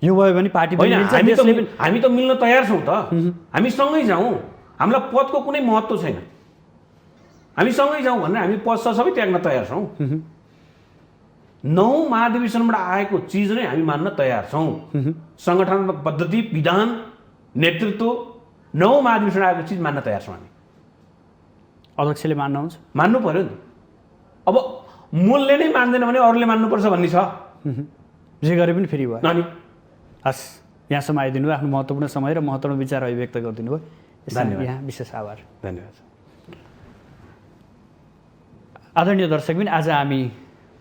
यो भयो भने पार्टी होइन, हामी त मिल्न तयार छौँ त। हामी सँगै जाउँ, हामीलाई पदको कुनै महत्त्व छैन। हामी सँगै जाउँ भनेर हामी पद सबै त्याग्न तयार छौँ। 9औं महाधिवेशनबाट आएको चिज नै हामी मान्न तयार छौँ। सङ्गठनात्मक पद्धति, विधान, नेतृत्व 9औं महाधिवेशन आएको चिज मान्न तयार छौँ हामी। अध्यक्षले मान्नुहुन्छ? मान्नु पर्यो नि। अब मूलले नै मान्दैन भने अरूले मान्नुपर्छ भन्ने छ। जे गरे पनि फेरि भयो। अनि हस्, यहाँसम्म आइदिनु भयो, आफ्नो महत्त्वपूर्ण समय र महत्त्वपूर्ण विचार अभिव्यक्त गरिदिनु भयो। धन्यवाद। यहाँ विशेष आभार। धन्यवाद। आदरणीय दर्शकबिन, आज हामी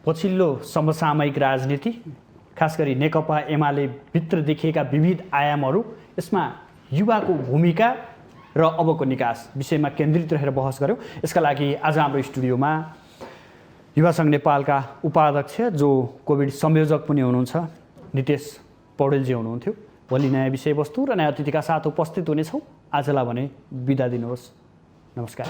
पछिल्लो समसामयिक राजनीति, खास गरी नेकपा एमाले भित्र देखिएका विविध आयामहरू, यसमा युवाको भूमिका र अबको निकास विषयमा केन्द्रित रहेर बहस गऱ्यौँ। यसका लागि आज हाम्रो स्टुडियोमा युवा सङ्घ नेपालका उपाध्यक्ष जो कोभिड संयोजक पनि हुनुहुन्छ नितेश पौडेलजी हुनुहुन्थ्यो। भोलि नयाँ विषयवस्तु र नयाँ अतिथिका साथ उपस्थित हुनेछौँ। आजलाई भने बिदा दिनुहोस्। नमस्कार।